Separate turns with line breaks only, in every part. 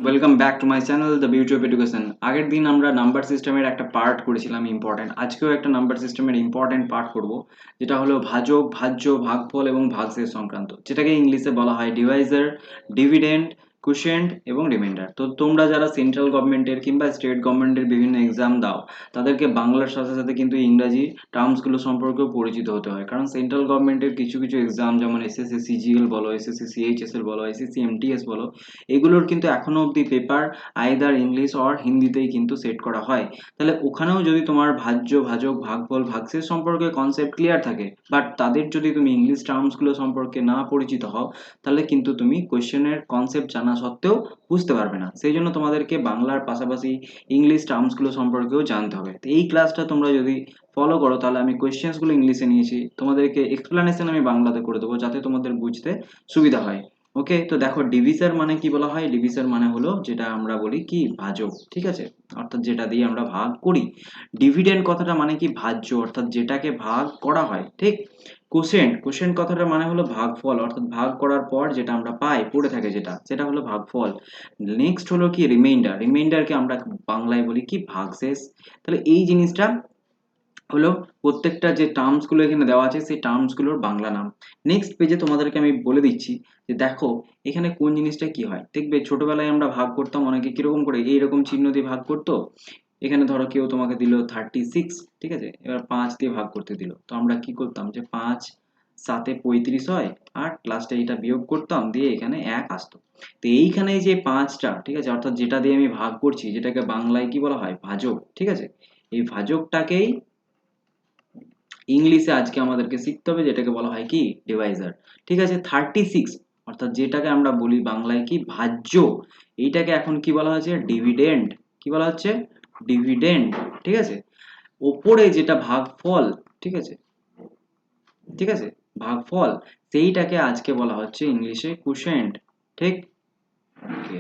Welcome back to my channel the beauty of education. আগের দিন আমরা নাম্বার সিস্টেমের একটা পার্ট করেছিলাম ইম্পর্টেন্ট। আজকেও একটা নাম্বার সিস্টেমের ইম্পর্টেন্ট পার্ট করব, যেটা হলো ভাজক, ভাজ্য, ভাগফল এবং ভাগশেষ সংক্রান্ত, যেটাকে ইংলিশে বলা হয় ডিভাইজার, ডিভিডেন্ড, কুশেন্ট এবং রিমাইন্ডার। তো তোমরা যারা সেন্ট্রাল গভর্নমেন্টের কিংবা স্টেট গভর্নমেন্টের বিভিন্ন এক্সাম দাও, তাদেরকে বাংলার সাথে সাথে কিন্তু ইংরাজি টার্মসগুলো সম্পর্কেও পরিচিত হতে হয়। কারণ সেন্ট্রাল গভর্নমেন্টের কিছু কিছু এক্সাম, যেমন এসএসসি সিজিএল বলো, এসএসসি সিএইচএসএল বলো, এসএসসি এমটিএস বলো, এগুলোর কিন্তু এখনো অবধি পেপার আইদার ইংলিশ অর হিন্দিতেই কিন্তু সেট করা হয়। তাহলে ওখানেও যদি তোমার ভাজ্য, ভাজক, ভাগফল, ভাগশেষ সম্পর্কে কনসেপ্ট ক্লিয়ার থাকে, বাট তাদের যদি তুমি ইংলিশ টার্মসগুলো সম্পর্কে না পরিচিত হও, তাহলে কিন্তু তুমি কোয়েশ্চেনের কনসেপ্ট জানা সত্ত্বেও বুঝতে পারবে না। সেই জন্য তোমাদেরকে বাংলার পাশাপাশি ইংলিশ টার্মসগুলো সম্পর্কেও জানতে হবে। তো এই ক্লাসটা তোমরা যদি ফলো করো, তাহলে আমি কোয়েশ্চেন্সগুলো ইংলিশে নিয়েছি, তোমাদেরকে এক্সপ্লানেশন আমি বাংলাতে করে দেবো, যাতে তোমাদের বুঝতে সুবিধা হয়। ওকে, তো দেখো ডিভিসার মানে কি বলা হয়। ডিভিসার মানে হলো যেটা আমরা বলি কি ভাজক, ঠিক আছে, অর্থাৎ যেটা দিয়ে আমরা ভাগ করি। ডিভিডেন্ড কথাটা মানে কি ভাজ্য, অর্থাৎ যেটাকে ভাগ করা হয়, ঠিক। কোশেন্ট, কোশেন্ট কথাটা মানে হলো ভাগফল, অর্থাৎ ভাগ করার পর যেটা আমরা পাই, পড়ে থাকে যেটা, সেটা হলো ভাগফল। নেক্সট হলো কি রিমাইন্ডার, রিমাইন্ডারকে আমরা বাংলায় বলি কি ভাগশেষ। তাহলে এই জিনিসটা হলো প্রত্যেকটা যে টার্মস গুলো এখানে দেওয়া আছে, সেই টার্মস গুলোর বাংলা নাম। নেক্সট পেজে তোমাদেরকে আমি বলে দিচ্ছি যে দেখো এখানে কোন জিনিসটা কি হয়। দেখবে ছোটবেলায় আমরা ভাগ করতাম, অনেকে কিরকম করে এইরকম চিহ্ন দিয়ে ভাগ করতো। এখানে ধরো কেউ তোমাকে দিল 36, ঠিক আছে, এবার 5 দিয়ে ভাগ করতে দিল, তো আমরা কি করতাম যে 5 7 35 হয়, আর লাস্টে এটা বিয়োগ করতাম, দিয়ে এখানে 1 আসতো। তো এইখানে যে 5টা, ঠিক আছে, অর্থাৎ যেটা দিয়ে আমি ভাগ করছি, যেটাকে বাংলায় কি বলা হয় ভাজক, ঠিক আছে। এই ভাজকটাকেই ইংলিশে আজকে আমাদেরকে শিখতে হবে, যেটাকে বলা হয় কি ডিভাইজার, ঠিক আছে। 36 অর্থাৎ যেটাকে আমরা বলি বাংলায় কি ভাজ্য, এইটাকে এখন কি বলা হচ্ছে ডিভিডেন্ড। কি বলা হচ্ছে ডিভিডেন্ড, ঠিক আছে। ওপরে যেটা ভাগফল, ঠিক আছে, ঠিক আছে, ভাগফল, সেইটাকে আজকে বলা হচ্ছে ইংলিশে কুশেন্ট, ঠিক। ওকে,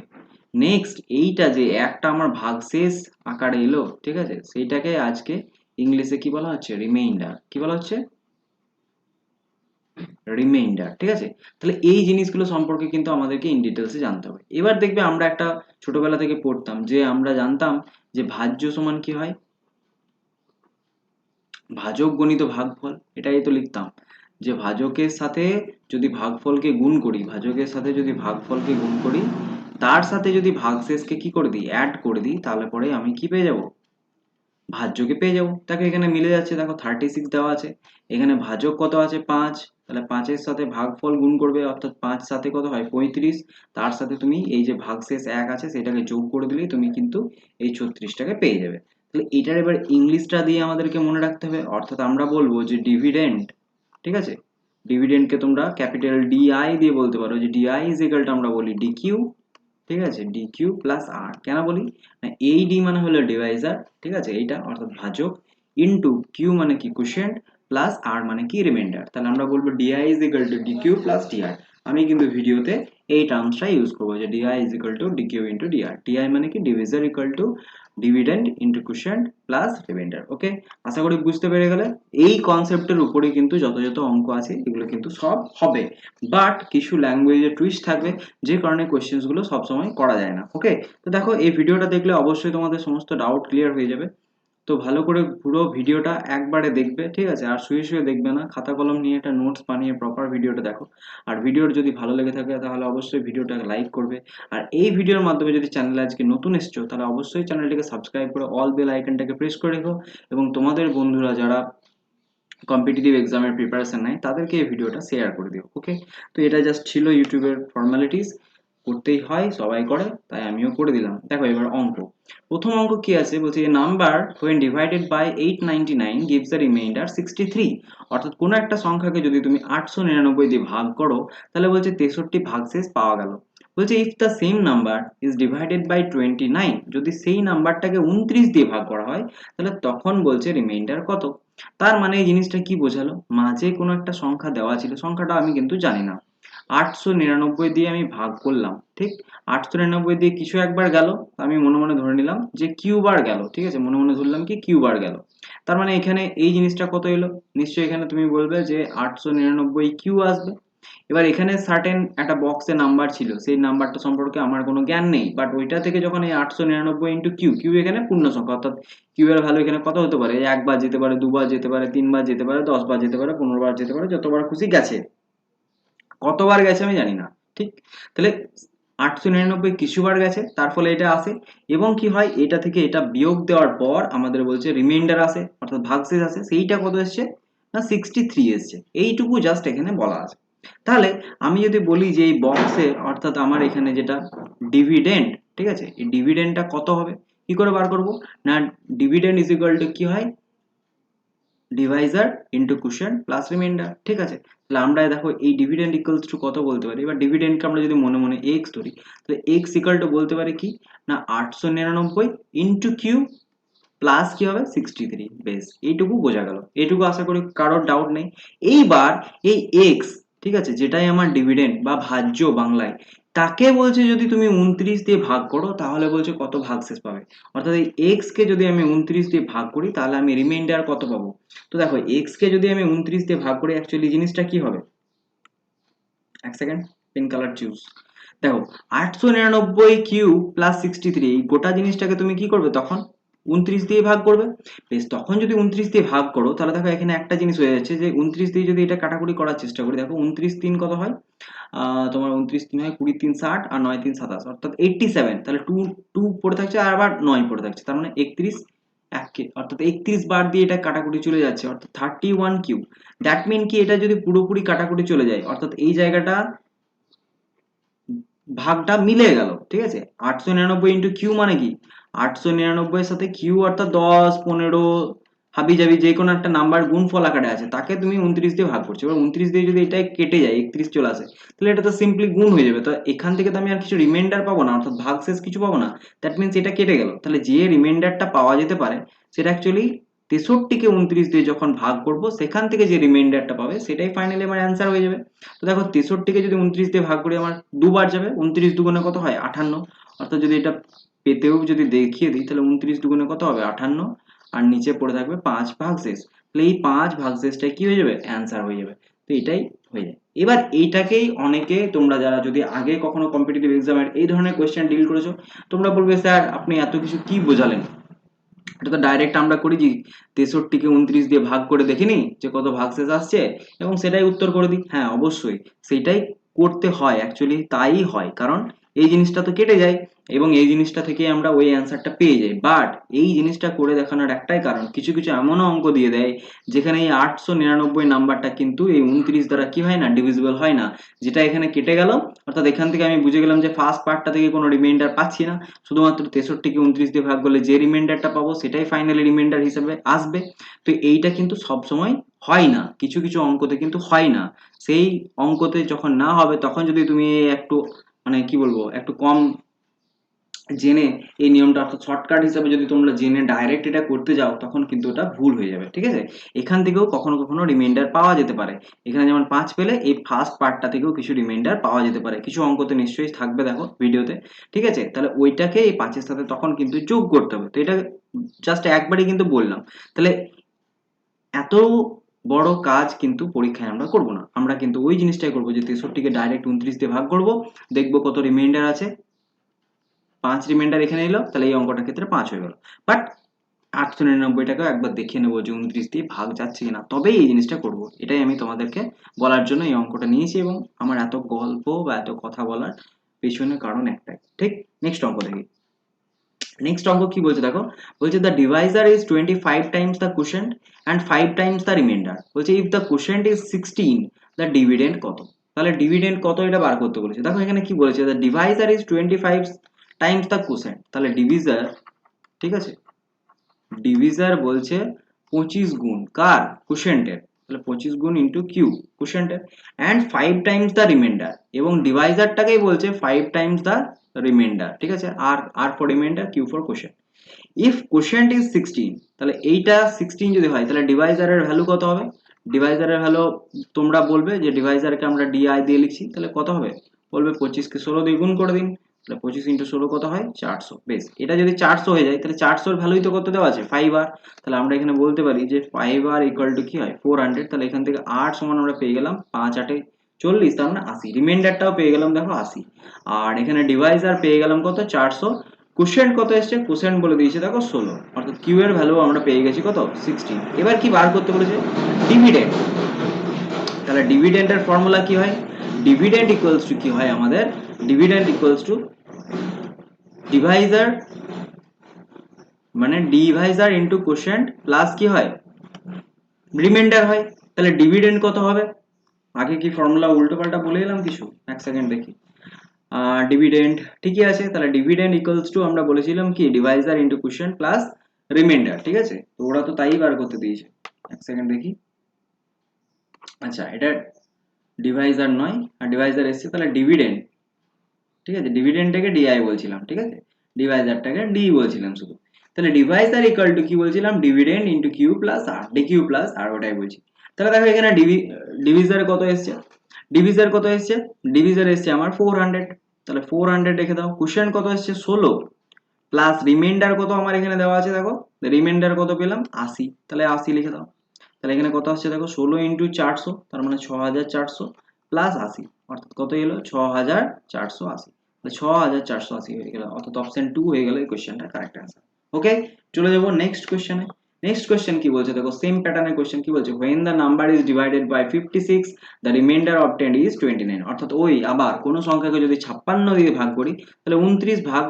নেক্সট এইটা যে একটা আমার ভাগশেষ আকারে এলো, ঠিক আছে, সেইটাকে আজকে ইংলিশে কি বলা হচ্ছে রিমাইন্ডার। কি বলা হচ্ছে রিমাইন্ডার, ঠিক আছে। তাহলে এই জিনিসগুলো সম্পর্কে কিন্তু আমাদেরকে ইন ডিটেলসে জানতে হবে। এবার দেখবে আমরা একটা ছোটবেলা থেকে পড়তাম, যে আমরা জানতাম যে ভাজ্য সমান কি হয়, ভাজক গণিত ভাগফল, এটাই তো লিখতাম, যে ভাজকের সাথে যদি ভাগফলকে গুণ করি, ভাজকের সাথে যদি ভাগফলকে গুণ করি, তার সাথে যদি ভাগশেষকে কি করে দিই অ্যাড করে দিই, তাহলে পরে আমি কি পেয়ে যাব ভাজ্যকে পেয়ে যাবো। দেখো এখানে মিলে যাচ্ছে, দেখো 36 দেওয়া আছে, এখানে ভাজক কত আছে 5, তাহলে 5-এর সাথে ভাগফল গুণ করবে, অর্থাৎ 5 সাথে কত হয় 35, তার সাথে তুমি এই যে ভাগশেষ 1 আছে সেটাকে যোগ করে দিলেই তুমি কিন্তু এই 36টাকে পেয়ে যাবে। তাহলে এটার এবার ইংলিশটা দিয়ে আমাদেরকে মনে রাখতে হবে, অর্থাৎ আমরা বলবো যে ডিভিডেন্ড, ঠিক আছে। ডিভিডেন্ডকে তোমরা ক্যাপিটাল ডিআই দিয়ে বলতে পারো, যে ডিআই ইজ ইকুয়াল টু আমরা বলি ডিকিউ, ঠিক আছে, ডি কিউ প্লাস আর। কেন বলি না, এই ডি মানে হলো ডিভাইজার, ঠিক আছে, এইটা অর্থাৎ ভাজক, ইনটু কিউ মানে কি কোশেন্ট, প্লাস আর মানে কি রিমাইন্ডার। তাহলে আমরা বলবো DI is equal to D Q plus DR. আমি কিন্তু ভিডিওতে এই টার্মসটা ইউজ করবো, যে DI is equal to D Q into DR. DI মানে কি divisor equal to dividend into quotient plus remainder. Okay, আশা করি বুঝতে পেরে গেলে। এই কনসেপ্টের উপরেই কিন্তু যত যত অঙ্ক আছে এগুলো কিন্তু সব হবে, বাট কিছু ল্যাঙ্গুয়েজের টুইস্ট থাকবে, যে কারণে কোয়েশ্চেন্স গুলো সবসময় করা যায় না। ওকে, তো দেখো এই ভিডিওটা দেখলে অবশ্যই তোমাদের সমস্ত ডাউট ক্লিয়ার হয়ে যাবে। তো ভালো করে পুরো ভিডিওটা একবারে দেখবে, ঠিক আছে, আর শুয়ে শুয়ে দেখবে না, খাতা কলম নিয়ে একটা নোটস বানিয়ে প্রপার ভিডিওটা দেখো। আর ভিডিওটা যদি ভালো লেগে থাকে তাহলে অবশ্যই ভিডিওটাকে লাইক করবে। আর এই ভিডিওর মাধ্যমে যদি চ্যানেলে আজকে নতুন এসছো, তাহলে অবশ্যই চ্যানেলটিকে সাবস্ক্রাইব করে অল বেল আইকনটাকে প্রেস করে রেখো, এবং তোমাদের বন্ধুরা যারা কম্পিটিটিভ এক্সামের প্রিপারেশন নেয় তাদেরকে এই ভিডিওটা শেয়ার করে দিও। ওকে, তো এটা জাস্ট ছিল ইউটিউবের ফর্মালিটিস, করতেই হয়, সবাই করে, তাই আমিও করে দিলাম। দেখো এবার অঙ্ক, প্রথম অঙ্ক কি আছে বলছে, number when divided by 899 gives the remainder 63। অর্থাৎ কোনো একটা সংখ্যাকে যদি তুমি 899 দিয়ে ভাগ করো, তাহলে বলছে 63 ভাগশেষ পাওয়া গেল। বলছে if the same number is divided by 29, যদি সেই নাম্বারটাকে 29 দিয়ে ভাগ করা হয়, তাহলে তখন বলছে রিমাইন্ডার কত। তার মানে এই জিনিসটা কি বোঝালো, মাঝে কোনো একটা সংখ্যা দেওয়া ছিল, সংখ্যাটা আমি কিন্তু জানি না, 899 দিয়ে আমি ভাগ করলাম, ঠিক। 899 দিয়ে কিছু একবার গেল, আমি মনে মনে ধরে নিলাম যে কিউ বার গেল, ঠিক আছে, মনে মনে ধরলাম কি কিউ বার গেল। তার মানে এখানে এই জিনিসটা কত এলো, নিশ্চয়ই এখানে তুমি বলবে যে 899 কিউ আসবে। এবার এখানে সার্টেন একটা বক্সে নাম্বার ছিল, সেই নাম্বারটা সম্পর্কে আমার কোনো জ্ঞান নেই, বাট ওইটা থেকে যখন এই 899 ইন্টু কিউ, কিউ এখানে পূর্ণ সংখ্যা, অর্থাৎ কিউ এর ভ্যালু এখানে কত হতে পারে, একবার যেতে পারে, দুবার যেতে পারে, তিনবার যেতে পারে, 10 বার যেতে পারে, 15 বার যেতে পারে, যতবার খুশি গেছে। কতবার গেছে আমি জানি না, ঠিক? তাহলে 899 কিছুবার গেছে, তার ফলে এটা আসে। এবং কি হয়, এটা থেকে এটা বিয়োগ দেওয়ার পর আমাদের বলছে রিমাইন্ডার আসে, অর্থাৎ ভাগশেষ আসে, সেইটা কত এসছে না 63 এসছে। এইটুকু জাস্ট এখানে বলা আছে। তাহলে আমি যদি বলি যে এই বক্সে, অর্থাৎ আমার এখানে যেটা ডিভিডেন্ড, ঠিক আছে, এই ডিভিডেন্ডটা কত হবে, কি করে বার করব না, ডিভিডেন্ড ইজ ইকুয়াল টু কি হয়, Deviser into quotient plus reminder, ঠিক আছে। তাহলে আমরা দেখো এই ডিভিডেন্ড ইকুয়ালস টু কত বলতে পারি, এবার ডিভিডেন্ডকে আমরা যদি মনে মনে এক্স ধরি, তাহলে এক্স ইকুয়াল টু বলতে পারি কি না 899 ইন্টু কিউ প্লাস কি হবে 63। বেশ, এইটুকু বোঝা গেল, এইটুকু আশা করি কারোর ডাউট নেই। এইবার এই এক্স, ঠিক আছে, যেটাই আমার ডিভিডেন্ড বা ভাজ্য বাংলায়, তাকে বলছে যদি তুমি 29 দিয়ে ভাগ করো তাহলে বলছে কত ভাগশেষ পাবে, অর্থাৎ এই এক্স কে যদি আমি 29 দিয়ে ভাগ করি তাহলে আমি রিমাইন্ডার কত পাবো। তো দেখো এক্স কে যদি আমি 29 দিয়ে ভাগ করি, অ্যাকচুয়ালি জিনিসটা কি হবে, এক সেকেন্ড, পেন কালার চুজ। দেখো 899 কিউ প্লাস 63, এই গোটা জিনিসটাকে তুমি কি করবে তখন 29 দিয়ে ভাগ করবে। বেশ, তখন যদি 29 দিয়ে ভাগ করো তাহলে দেখো এখানে একটা জিনিস হয়ে যাচ্ছে যে 29 দিয়ে যদি এটা কাটাকুটি করার চেষ্টা করি, দেখো 29 3 কত হয়, তোমার 29 3 হয় 20 3 60 আর 9 3 27, অর্থাৎ 87। তাহলে 2 2 পড়ে থাকছে আর আবার 9 পড়ে থাকছে, তার মানে 31 এককে, অর্থাৎ 31 বার দিয়ে এটা কাটাকুটি চলে যাচ্ছে, অর্থাৎ 31 কিউ। দ্যাট মিন কি, এটা যদি পুরোপুরি কাটাকুটি চলে যায়, অর্থাৎ এই জায়গাটা ভাগটা মিলে গেল, ঠিক আছে। 899 ইন্টু কিউ মানে কি, 899 এর সাথে কিউ অর্থাৎ 10 15 হাবি জাবি যে কোনো একটা নাম্বার গুণফল আকারে আছে, তাকে তুমি 29 দিয়ে ভাগ করছো। এবার 29 দিয়ে যদি এটা কেটে যায় 31 চলে আসে, তাহলে এটা তো সিম্পলি গুণ হয়ে যাবে। তো এখান থেকে তো আমি আর কিছু রিমাইন্ডার পাবো না, অর্থাৎ ভাগশেষ কিছু পাবো না। দ্যাট মিনস এটা কেটে গেল। তাহলে যে রিমাইন্ডারটা পাওয়া যেতে পারে সেটা অ্যাকচুয়ালি 63কে 29 দিয়ে যখন ভাগ করব সেখান থেকে যে রিমাইন্ডারটা পাবে সেটাই ফাইনালি আমার অ্যান্সার হয়ে যাবে। তো দেখো 63কে যদি 29 দিয়ে ভাগ করি আমার দুবার যাবে, 29 দুগুণে কত হয় 58, অর্থাৎ যদি এটা পেতেও যদি দেখিয়ে দিই তাহলে 29 দুগুণে কত হবে 58, আর নিচে পড়ে থাকবে 5 ভাগশেষ। তাহলে এই 5 ভাগশেষটাই কি হয়ে যাবে, অ্যান্সার হয়ে যাবে। তো এটাই হয়ে যায়। এবার এইটাকেই অনেকে, তোমরা যারা যদি আগে কখনো কম্পিটিটিভ এক্সামের এই ধরনের কোয়েশ্চেন ডিল করেছো, তোমরা বলবে স্যার আপনি এত কিছু কি বোঝালেন, এটা তো ডাইরেক্ট আমরা করি যে 63কে 29 দিয়ে ভাগ করে দেখিনি যে কত ভাগশেষ আসছে এবং সেটাই উত্তর করে দিই। হ্যাঁ অবশ্যই সেটাই করতে হয়, অ্যাকচুয়ালি তাই হয়, কারণ এই জিনিসটা তো কেটে যায় এবং এই জিনিসটা থেকে আমরা ওই অ্যান্সারটা পেয়ে যাই। বাট এই জিনিসটা করে দেখানোর একটাই কারণ, কিছু কিছু এমনও অঙ্ক দিয়ে দেয় যেখানে এই 899 নাম্বারটা কিন্তু এই 29 দ্বারা কি হয় না, ডিভিজিবল হয় না, যেটা এখানে কেটে গেল। অর্থাৎ এখান থেকে আমি বুঝে গেলাম যে ফার্স্ট পার্টটা থেকে কোনো রিমাইন্ডার পাচ্ছি না, শুধুমাত্র 63কে 29 দিয়ে ভাগ করলে যে রিমাইন্ডারটা পাবো সেটাই ফাইনালি রিমাইন্ডার হিসেবে আসবে। তো এইটা কিন্তু সবসময় হয় না, কিছু কিছু অঙ্কতে কিন্তু হয় না। সেই অঙ্কতে যখন না হবে তখন যদি তুমি একটু মানে কি বলবো একটু কম জেনে এই নিয়মটা, অর্থাৎ শর্টকাট হিসাবে যদি তোমরা জেনে ডাইরেক্ট এটা করতে যাও তখন কিন্তু ওটা ভুল হয়ে যাবে, ঠিক আছে। এখান থেকেও কখনো কখনো রিমাইন্ডার পাওয়া যেতে পারে, এখানে যেমন 5 পেলে এই ফার্স্ট পার্টটা থেকেও কিছু রিমাইন্ডার পাওয়া যেতে পারে, কিছু অঙ্কতে নিশ্চয়ই থাকবে দেখো ভিডিওতে, ঠিক আছে। তাহলে ওইটাকে এই 5-এর সাথে তখন কিন্তু যোগ করতে হবে। তো এটা জাস্ট একবারই কিন্তু বললাম। তাহলে এত বড় কাজ কিন্তু পরীক্ষায় আমরা করব না, আমরা কিন্তু ওই জিনিসটাই করবো যে 63কে ডাইরেক্ট 29 দিয়ে ভাগ করব, দেখবো কত রিমাইন্ডার আছে, 5 রিমাইন্ডার এখানে এলো, তাহলে এই অঙ্কটার ক্ষেত্রে 5 হয়ে গেল। বাট 899টাকেও একবার দেখে নেবো যে 29 দিয়ে ভাগ যাচ্ছে কিনা, তবেই এই জিনিসটা করব। এটাই আমি তোমাদেরকে বলার জন্য এই অঙ্কটা নিয়েছি এবং আমার এত গল্প বা এত কথা বলার পেছনে কারণ একটাই, ঠিক। নেক্সট অঙ্ক দেখি। নেক্সট অঙ্ক কি বলছে দেখো, বলছে the divisor is 25 times the quotient and 5 times the remainder. বলছে if the quotient is 16 the dividend কত। তাহলে ডিভিডেন্ড কত এটা বার করতে বলেছে। দেখো এখানে কি বলেছে, the divisor is 25 times the quotient, তাহলে ডিভিজার, ঠিক আছে, ডিভিজার বলছে 25 গুণ কার, কোশেন্টের, তাহলে 25 গুণ ইন্টু কিউ কোশেন্টের, অ্যান্ড 5 টাইমস দ্য রিমাইন্ডার, এবং ডিভাইজারটাকেই বলছে 5 টাইমস দ্য রিমাইন্ডার, ঠিক আছে। আর R for remainder, Q for quotient. If quotient is 16, তাহলে এইটা 16 যদি হয় তাহলে ডিভাইজারের ভ্যালু কত হবে। ডিভাইজারের ভ্যালু তোমরা বলবে যে ডিভাইজারকে আমরা ডিআই দিয়ে লিখছি, তাহলে কত হবে, বলবে 25কে 16 দিয়ে গুণ করে দিন, তাহলে 25 ইন্টু 16 কত হয় 400। বেশ, এটা যদি 400 হয়ে যায় তাহলে 400 এর ভ্যালুই তো কত দেওয়া আছে 5 আর, তাহলে আমরা এখানে বলতে পারি যে 5 আর ইকুয়াল টু কি হয় 400। তাহলে এখান থেকে 8 সমান আমরা পেয়ে গেলাম 5 8 40, তার মানে 80, রিমাইন্ডারটাও পেয়ে গেলাম দেখো 80, আর এখানে ডিভাইজার পেয়ে গেলাম কত 400, কোশ্চেন কত এসছে, কোশ্চেন বলে দিয়েছে দেখো 16, অর্থাৎ কিউ এর ভ্যালু আমরা পেয়ে গেছি কত 16। এবার কি বার করতে বলেছে, ডিভিডেন্ড। তাহলে ডিভিডেন্ডের ফর্মুলা কি হয়, ডিভিডেন্ড ইকুয়ালস টু কি হয় আমাদের, ডিভিডেন্ড ইকুয়ালস টু ডিভাইজার মানে ডিভাইজার ইনটু কোশ্চেন্ট প্লাস কি হয় রিমাইন্ডার হয়। তাহলে ডিভিডেন্ড কত হবে, আগে কি ফর্মুলা উল্টো পাল্টা বলে এলাম কিছু, এক সেকেন্ড দেখি। ডিভিডেন্ড ঠিকই আছে, তাহলে ডিভিডেন্ড ইকুয়ালস টু আমরা বলেছিলাম কি Deviser into quotient plus reminder, ঠিক আছে, তো ওরা তো তাই বার করতে দিয়েছে, এক সেকেন্ড দেখি। আচ্ছা এটা ডিভাইজার নয়, আর ডিভাইজার এসছে, তাহলে ডিভিডেন্ড, ঠিক আছে, ডিভিডেন্ডটাকে ডিআই বলছিলাম, ঠিক আছে, ডিভাইজারটাকে ডি বলছিলাম শুধু। তাহলে ডিভাইজার ইকুয়াল টু কি বলছিলাম, ডিভিডেন্ড ইনটু কিউ প্লাস আর, ডি কিউ প্লাস আর, ওটাই বলছি। তাহলে দেখো এখানে ডিভিজার কত এসছে, ডিভিজার কত এসছে, ডিভিজার এসছে আমার 400, তাহলে 400 রেখে দাও। কোশ্চেন কত এসছে 16 প্লাস রিমাইন্ডার কত আমার এখানে দেওয়া আছে দেখো, রিমাইন্ডার কত পেলাম 80, তাহলে 80 লিখে দাও। তাহলে এখানে কত আসছে দেখো 16 ইন্টু 400, তার মানে 6400 প্লাস 80, অর্থাৎ কত এলো 6480, তাহলে 6480 হয়ে গেল, অর্থাৎ অপশন 2 হয়ে গেল এই কোশ্চেনটার কারেক্ট অ্যান্সার। ওকে, চলে যাবো নেক্সট কোশ্চেনে। নেক্সট কোশ্চেন কি বলছে দেখো, সেম প্যাটার্নের কোশ্চেন কি বলছে, when the number is divided by 56 the remainder obtained is 29, অর্থাৎ ওই আবার কোন সংখ্যাকে যদি 56 দিয়ে ভাগ করি তাহলে 29 ভাগ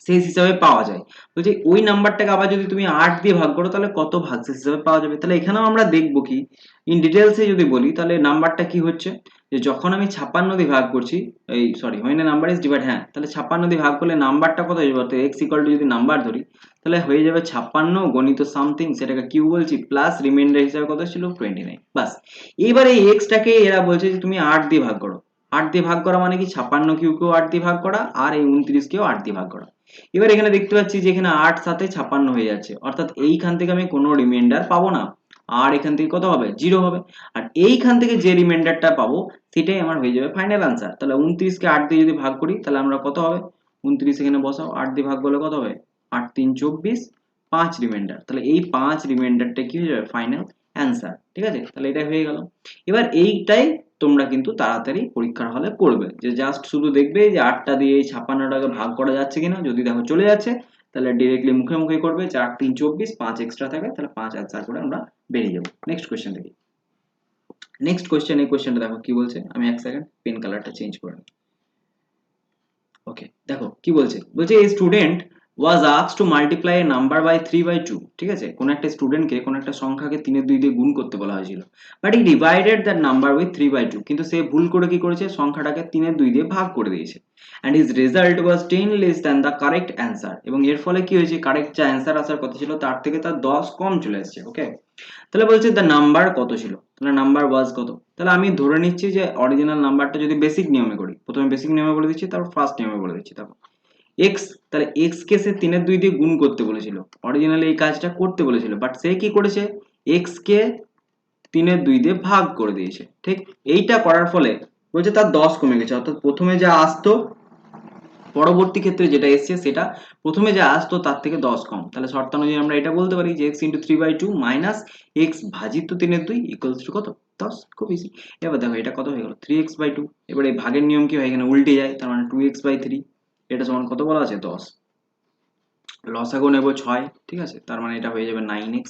শেষ হিসাবে পাওয়া যায়। বলছি ওই নাম্বারটাকে আবার যদি তুমি 8 দিয়ে ভাগ করো তাহলে কত ভাগশেষ হিসাবে পাওয়া যাবে। তাহলে এখানেও আমরা দেখবো কি ইন ডিটেলসে যদি বলি তাহলে নাম্বারটা কি হচ্ছে, যে যখন আমি 56 দিয়ে ভাগ করছি, এই sorry when a number is divided, হ্যাঁ তাহলে 56 দিয়ে ভাগ করলে নাম্বারটা কত হয়ে যাবে, অর্থাৎ x ইকুয়াল টু যদি নাম্বার ধরি তাহলে হয়ে যাবে 56 গণিত সামথিং, সেটাকে কিউ বলছি, প্লাস রিমাইন্ডার হিসাবে কত ছিল 29। বাস, এবার এই এক্সটাকে এরা বলছে যে তুমি 8 দিয়ে ভাগ করো, 8 দিয়ে ভাগ করা মানে কি 56 কিউকেও 8 দিয়ে ভাগ করা আর এই 29 কেও 8 দিয়ে ভাগ করা। এবার এখানে দেখতে পাচ্ছি যে এখানে 8 সাথে 56 হয়ে যাচ্ছে, অর্থাৎ এইখান থেকে আমি কোনো রিমাইন্ডার পাবো না, আর এখান থেকে কত হবে 0 হবে, আর এইখান থেকে যে রিমাইন্ডারটা পাবো সেটাই আমার হয়ে যাবে ফাইনাল আনসার। তাহলে 29 কে 8 দিয়ে যদি ভাগ করি তাহলে আমরা কত হবে, 29 এখানে বসাও, 8 দিয়ে ভাগ করলে কত হবে 8 3 24, 5 রিমাইন্ডার, তাহলে এই 5 রিমাইন্ডারটা কি হয়ে যাবে ফাইনাল অ্যান্সার, ঠিক আছে, তাহলে এটা হয়ে গেল। এবার এইটাই তোমরা কিন্তু তাড়াতাড়ি পরীক্ষার হলে করবে, যে জাস্ট শুধু দেখবে যে 8টা দিয়ে 56টাকে ভাগ করা যাচ্ছে কিনা, যদি দেখো চলে যাচ্ছে তাহলে ডিরেক্টলি মুখে মুখে করবে, 4 3 24, 5 এক্সট্রা থাকে তাহলে 5 অ্যান্সার করে আমরা বেরিয়ে যাবো। নেক্সট কোশ্চেন দেখি। নেক্সট কোশ্চেন, এই কোশ্চেনটা দেখো কি বলছে, আমি এক সেকেন্ড পেন কালারটা চেঞ্জ করে নিই। ওকে দেখো কি বলছে, বলছে এই student was asked to multiply a number by 3/2, ঠিক আছে, কোন একটা স্টুডেন্টকে কোন একটা সংখ্যাকে 3/2 দিয়ে গুণ করতে বলা হয়েছিল, but he divided that number with 3/2, কিন্তু সে ভুল করে কি করেছে সংখ্যাটাকে 3/2 দিয়ে ভাগ করে দিয়েছে, and his result was 10 less than the correct answer, এবং এর ফলে কি হয়েছে কারেক্ট যে অ্যান্সার আসার কথা ছিল তার থেকে তার 10 কম চলে এসেছে। ওকে, তাহলে বলছে দ্য নাম্বার কত ছিল, তাহলে নাম্বার ওয়াজ কত, তাহলে আমি ধরে নিচ্ছি যে অরিজিনাল নাম্বারটা যদি বেসিক নিয়মে করি, প্রথমে বেসিক নিয়মে বলে দিচ্ছি তারপর ফার্স্ট নিয়মে বলে দিচ্ছি। দেখো এক্স, তাহলে এক্স কে সে 3/2 দিয়ে গুণ করতে বলেছিল, অরিজিনালি এই কাজটা করতে বলেছিল, বাট সে কি করেছে এক্স কে 3/2 দিয়ে ভাগ করে দিয়েছে, ঠিক, এইটা করার ফলে বলছে তার 10 কমে গেছে, অর্থাৎ প্রথমে যা আসতো পরবর্তী ক্ষেত্রে যেটা এসছে সেটা প্রথমে যা আসতো তার থেকে 10 কম, তাহলে শর্তানুযায়ী আমরা এটা বলতে পারি যে x × 3/2 মাইনাস x ভাজিত 3/2 ইকুয়ালস টু কত 10, খুব ইজি। এবার দেখো এটা কত হয়ে গেল 3x/2, এবার এই ভাগের নিয়ম কি হয় এখানে উল্টে যায়, তার মানে 2x/3, এটা সমান কত বলা আছে 10, লসাগু নেব 6, ঠিক আছে, তার মানে এটা হয়ে যাবে 9x,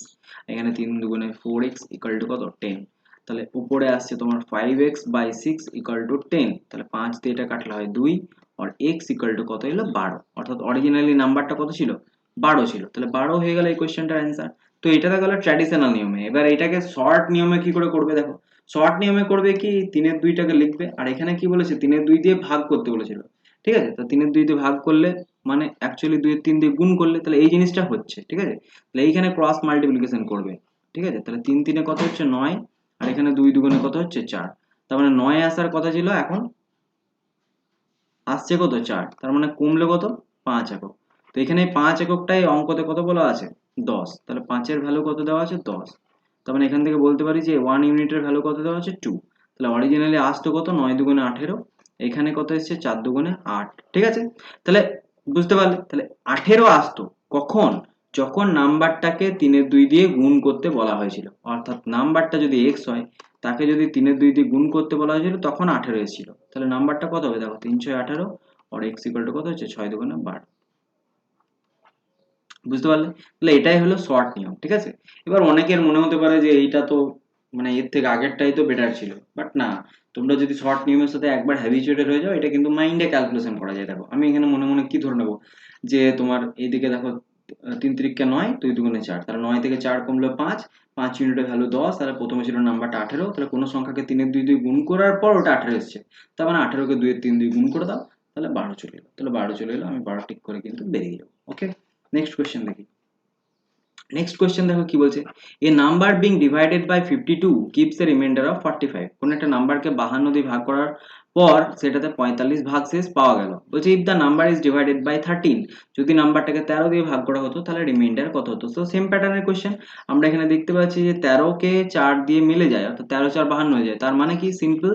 এখানে 3 2 4x ইকুয়াল টু কত 10, তাহলে উপরে আসছে তোমার 5x/6 ইকুয়াল টু 10, তাহলে 5 দিয়ে এটা কাটলে হয় 2, আর x ইকুয়াল টু কত হলো 12, অর্থাৎ অরিজিনালি নাম্বারটা কত ছিল 12 ছিল, তাহলে 12 হয়ে গেল এই কোশ্চেনটার অ্যান্সার। তো এটা গেল ট্র্যাডিশনাল নিয়মে। এবার এটাকে শর্ট নিয়মে কি করে করবে, দেখো শর্ট নিয়মে করবে কি 3/2টাকে লিখবে, আর এখানে কি বলেছে 3/2 দিয়ে ভাগ করতে বলেছিল, ঠিক আছে, তো 3/2 দিয়ে ভাগ করলে মানে অ্যাকচুয়ালি 2/3 দিয়ে গুণ করলে তাহলে এই জিনিসটা হচ্ছে, ঠিক আছে, তাহলে এইখানে ক্রস মাল্টিপ্লিকেশন করবে, ঠিক আছে, তাহলে 3 3 কত হচ্ছে 9, আর এখানে 2 2 কত হচ্ছে 4, তার মানে 9 আসার কথা ছিল এখন আসছে কত 4, তার মানে কমলে কত 5 একক, তো এখানে 5 এককটাই অঙ্কতে কত বলা আছে 10, তাহলে 5 এর ভ্যালু কত দেওয়া আছে 10, তার মানে এখান থেকে বলতে পারি যে 1 ইউনিটের ভ্যালু কত দেওয়া আছে 2, তাহলে অরিজিনালি আসতো কত 9 2 18, এখানে কত এসেছে 4 2 8, ঠিক আছে, তাহলে বুঝতে পারলে, তাহলে 18 আসতো কখন, যখন নাম্বারটাকে 3/2 দিয়ে গুণ করতে বলা হয়েছিল, অর্থাৎ নাম্বারটা যদি x হয় তাকে যদি 3 2 দিয়ে গুণ করতে বলা হয়েছিল তখন 18 এসেছিল, তাহলে নাম্বারটা কত হবে দেখো 3 6 18 আর x ইকুয়াল টু কত হচ্ছে 6 2 12। বুঝতে পারলে? তাহলে এটাই হলো শর্ট নিয়ম, ঠিক আছে। এবার অনেকের মনে হতে পারে যে এইটা তো মানে এর থেকে আগেরটাই তো বেটার ছিল, বাট না, তোমরা যদি শর্ট নিয়মের সাথে একবার হ্যাবিচুয়েটেড হয়ে যাও এটা কিন্তু মাইন্ডে ক্যালকুলেশন করা যায়। দেখো আমি এখানে মনে মনে কি ধরে নেবো যে তোমার এইদিকে দেখো 3 3 9 2 2 4, তাহলে 9 থেকে 4 কমলো 5, 5 ইউনিটের ভ্যালু 10, তাহলে প্রথমে ছিল নাম্বারটা 18, তাহলে কোনো সংখ্যাকে 3 এর 2 2 গুণ করার পর ওটা 18 এসেছে, তার মানে 18 কে 2 এর 3 2 গুণ করে দাও, তাহলে 12 চলে এলো, তাহলে 12 চলে এলো, আমি 12 টিক করে কিন্তু বেরিয়ে যাবো। ওকে, নেক্সট কোয়েশ্চেন দেখি। নেক্সট কোয়েশ্চেন দেখো কি বলছে, a number being divided by 52 gives a remainder of 45। কোন একটা নাম্বারকে 52 দিয়ে ভাগ করার পর সেটাতে 45 ভাগশেষ পাওয়া গেল। বলছে if the number is divided by 13, যদি নাম্বারটাকে 13 দিয়ে ভাগ করা হতো তাহলে রিমাইন্ডার কত হতো। তো সেম প্যাটার্নের কোয়েশ্চেন, আমরা এখানে দেখতে পাচ্ছি যে 13 কে 4 দিয়ে মিলে যায়, অর্থাৎ 13 4 52 হয়ে যায়, তার মানে কি সিম্পল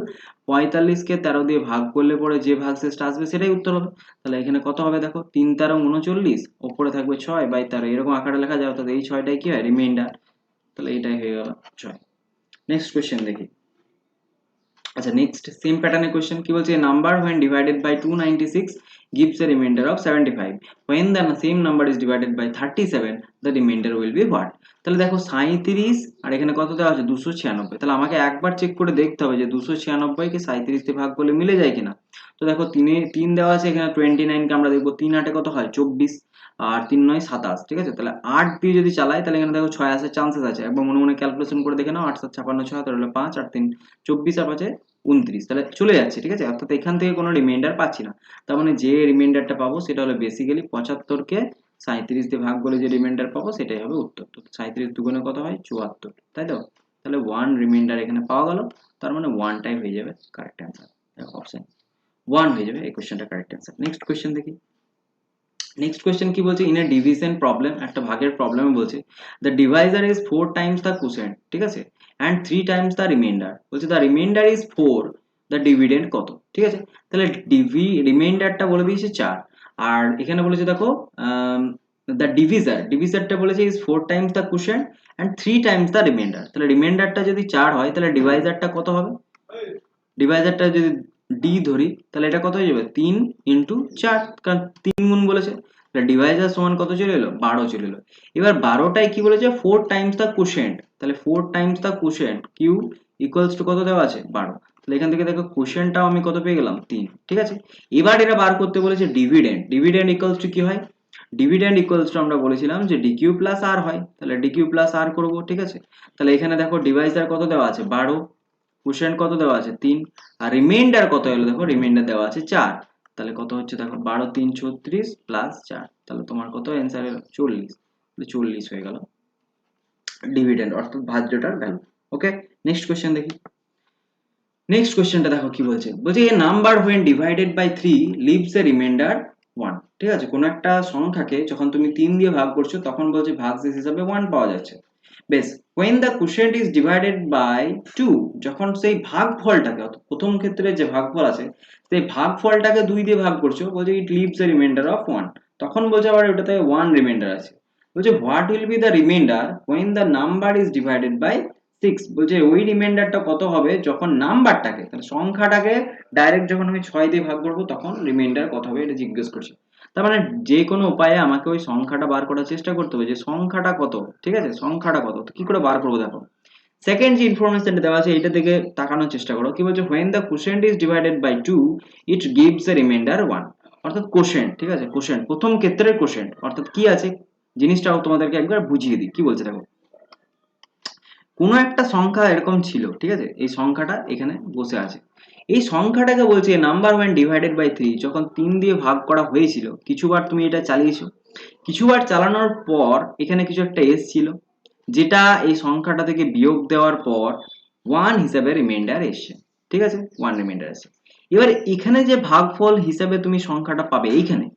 45 কে 13 দিয়ে ভাগ করলে পরে যে ভাগশেষটা আসবে সেটাই উত্তর হবে। তাহলে এখানে কত হবে দেখো 3 13 39, ওপরে থাকবে 6 বাই 13, এরকম আকারে লেখা যায়, অর্থাৎ এই 6টাই কি হয় রিমাইন্ডার, তাহলে এটাই হয়ে গেল 6। নেক্সট কোয়েশ্চেন দেখি। আচ্ছা নেক্সট সেম প্যাটার্নের কোয়েশ্চেন কি বলছে, number when divided by 296 gives a remainder of 75, when the same number is divided by 37 the remainder will be what। তাহলে দেখো 37 আর এখানে কত দেওয়া আছে 296, তাহলে আমাকে একবার চেক করে দেখতে হবে যে 296 কে 37 দিয়ে ভাগ করলে মিলে যায় কিনা। তো দেখো 3 দেওয়া আছে, এখানে 29 কে আমরা দেখবো 3 8 কত হয় 24 আর 3 9 27, ঠিক আছে। তাহলে 8 দিয়ে যদি চালাই তাহলে এখানে দেখো 6 আসার চান্সেস আছে, একবার মনে মনে ক্যালকুলেশন করে দেখে নাও, 8 7 56 6 তাহলে 5 আর 3 24 আর 5 29, তাহলে চলে যাচ্ছে, ঠিক আছে। অর্থাৎ এখান থেকে কোনো রিমাইন্ডার পাচ্ছি না, তার মানে যে রিমাইন্ডারটা পাবো সেটা হলো বেসিক্যালি 75 কে 37 দিয়ে ভাগ করে যে রিমাইন্ডার পাবো সেটাই হবে উত্তর। তো 37 দুগুণে কত হয় 74, তাই তো। তাহলে 1 রিমাইন্ডার এখানে পাওয়া গেল, তার মানে 1 টাই হয়ে যাবে কারেক্ট অ্যান্সার, অপশন 1 হয়ে যাবে এই কোশ্চেনটা কারেক্ট অ্যান্সার। নেক্সট কোশ্চেন দেখি। নেক্সট কোয়েশ্চেন কি বলছে, ইন এ ডিভিশন প্রবলেম, একটা ভাগের প্রবলেমে বলছে the divisor is 4 times the quotient, ঠিক আছে, এন্ড 3 টাইমস দ্য রিমাইন্ডার। বলছে the remainder is 4, the dividend কত, ঠিক আছে। তাহলে রিমাইন্ডারটা বলে দিয়েছে 4, আর এখানে বলেছে দেখো দ্য ডিভিজারটা বলেছে is 4 times the quotient and 3 times the remainder. তাহলে রিমাইন্ডারটা যদি 4 হয় তাহলে ডিভাইজারটা কত হবে, ডিভাইজারটা যদি ডি ধরি তাহলে এটা কত হয়ে যাবে 3 ইন্টু 4, কারণ 3 গুণ বলেছে, তাহলে ডিভাইজার সমান কত চলে এলো 12 চলে এলো। এবার 12টাই কি বলেছে 4 টাইমস দ্য কোশেন্ট, তাহলে 4 times the quotient q equals to কত দেওয়া আছে 12, তাহলে এখান থেকে দেখো কোশেন্টটাও আমি কত পেয়ে গেলাম 3, ঠিক আছে। এবার এটা বার করতে বলেছে ডিভিডেন্ড, ডিভিডেন্ড ইকুয়ালস টু কি হয়, ডিভিডেন্ড ইকুয়ালস টু আমরা বলেছিলাম যে ডিকিউ প্লাস আর হয়, তাহলে ডিকিউ প্লাস আর করবো, ঠিক আছে। তাহলে এখানে দেখো ডিভাইজার কত দেওয়া আছে 12, কোশেন্ট কত দেওয়া আছে 3, আর রিমাইন্ডার কত হলো দেখো রিমাইন্ডার দেওয়া আছে 4, তাহলে কত হচ্ছে দেখো 12 3 36 প্লাস 4, তাহলে তোমার কত অ্যান্সার এলো 40, তাহলে 40 হয়ে গেল ডিভিডেন্ড অর্থাৎ ভাজ্যটার ভ্যালু। ওকে, নেক্সট কোশ্চেন দেখি। নেক্সট কোশ্চেনটা দেখো কি বলছে, বলছে a number when divided by 3 leaves a remainder 1, ঠিক আছে। কোন একটা সংখ্যাকে যখন তুমি 3 দিয়ে ভাগ করছো তখন বলছে ভাগশেষ হিসাবে 1 পাওয়া যাচ্ছে। বেশ, when the quotient is divided by 2, যখন সেই ভাগফলটাকে অর্থাৎ প্রথম ক্ষেত্রে যে ভাগফল আছে সেই ভাগফলটাকে 2 দিয়ে ভাগ করছো, বলছে it leaves a remainder of 1, তখন বলছে আবার ওটাতে 1 রিমাইন্ডার আছে। বলছে what will be the remainder when the number is divided by 6, বলছে ওই রিমাইন্ডারটা কত হবে যখন নাম্বারটাকে, তাহলে সংখ্যাটাকে ডাইরেক্ট যখন আমি 6 দিয়ে ভাগ করব তখন রিমাইন্ডার কত হবে এটা জিজ্ঞেস করছে। তার মানে যে কোনো উপায়ে আমাকে ওই সংখ্যাটা বার করার চেষ্টা করতে হবে যে সংখ্যাটা কত, ঠিক আছে, সংখ্যাটা কত, তো কি করে বার করবো দেখো। সেকেন্ড যে ইনফরমেশনটা দেওয়া আছে এটা থেকে তাকানোর চেষ্টা করো, কি বলছে when the quotient is divided by 2 it gives a remainder 1, অর্থাৎ কোশেন্ট, ঠিক আছে, কোশেন্ট প্রথম ক্ষেত্রের কোশেন্ট, অর্থাৎ কি আছে জিনিসটাও তোমাদেরকে একবার বুঝিয়ে দিই কি বলছে দেখো। কোনো একটা সংখ্যা এরকম ছিল, ঠিক আছে, এই সংখ্যাটা এখানে বসে আছে, এই সংখ্যাটাকে বলছে নাম্বার when divided by 3, যখন 3 দিয়ে ভাগ করা হয়েছিল কিছুবার তুমি এটা চালিয়েছো, কিছুবার চালানোর পর এখানে কিছু একটা এসছিল যেটা এই সংখ্যাটা থেকে বিয়োগ দেওয়ার পর 1 হিসাবে রিমাইন্ডার এসছে, ঠিক আছে, 1 রিমাইন্ডার এসছে। এবার এখানে যে ভাগফল হিসাবে তুমি সংখ্যাটা পাবে এইখানে,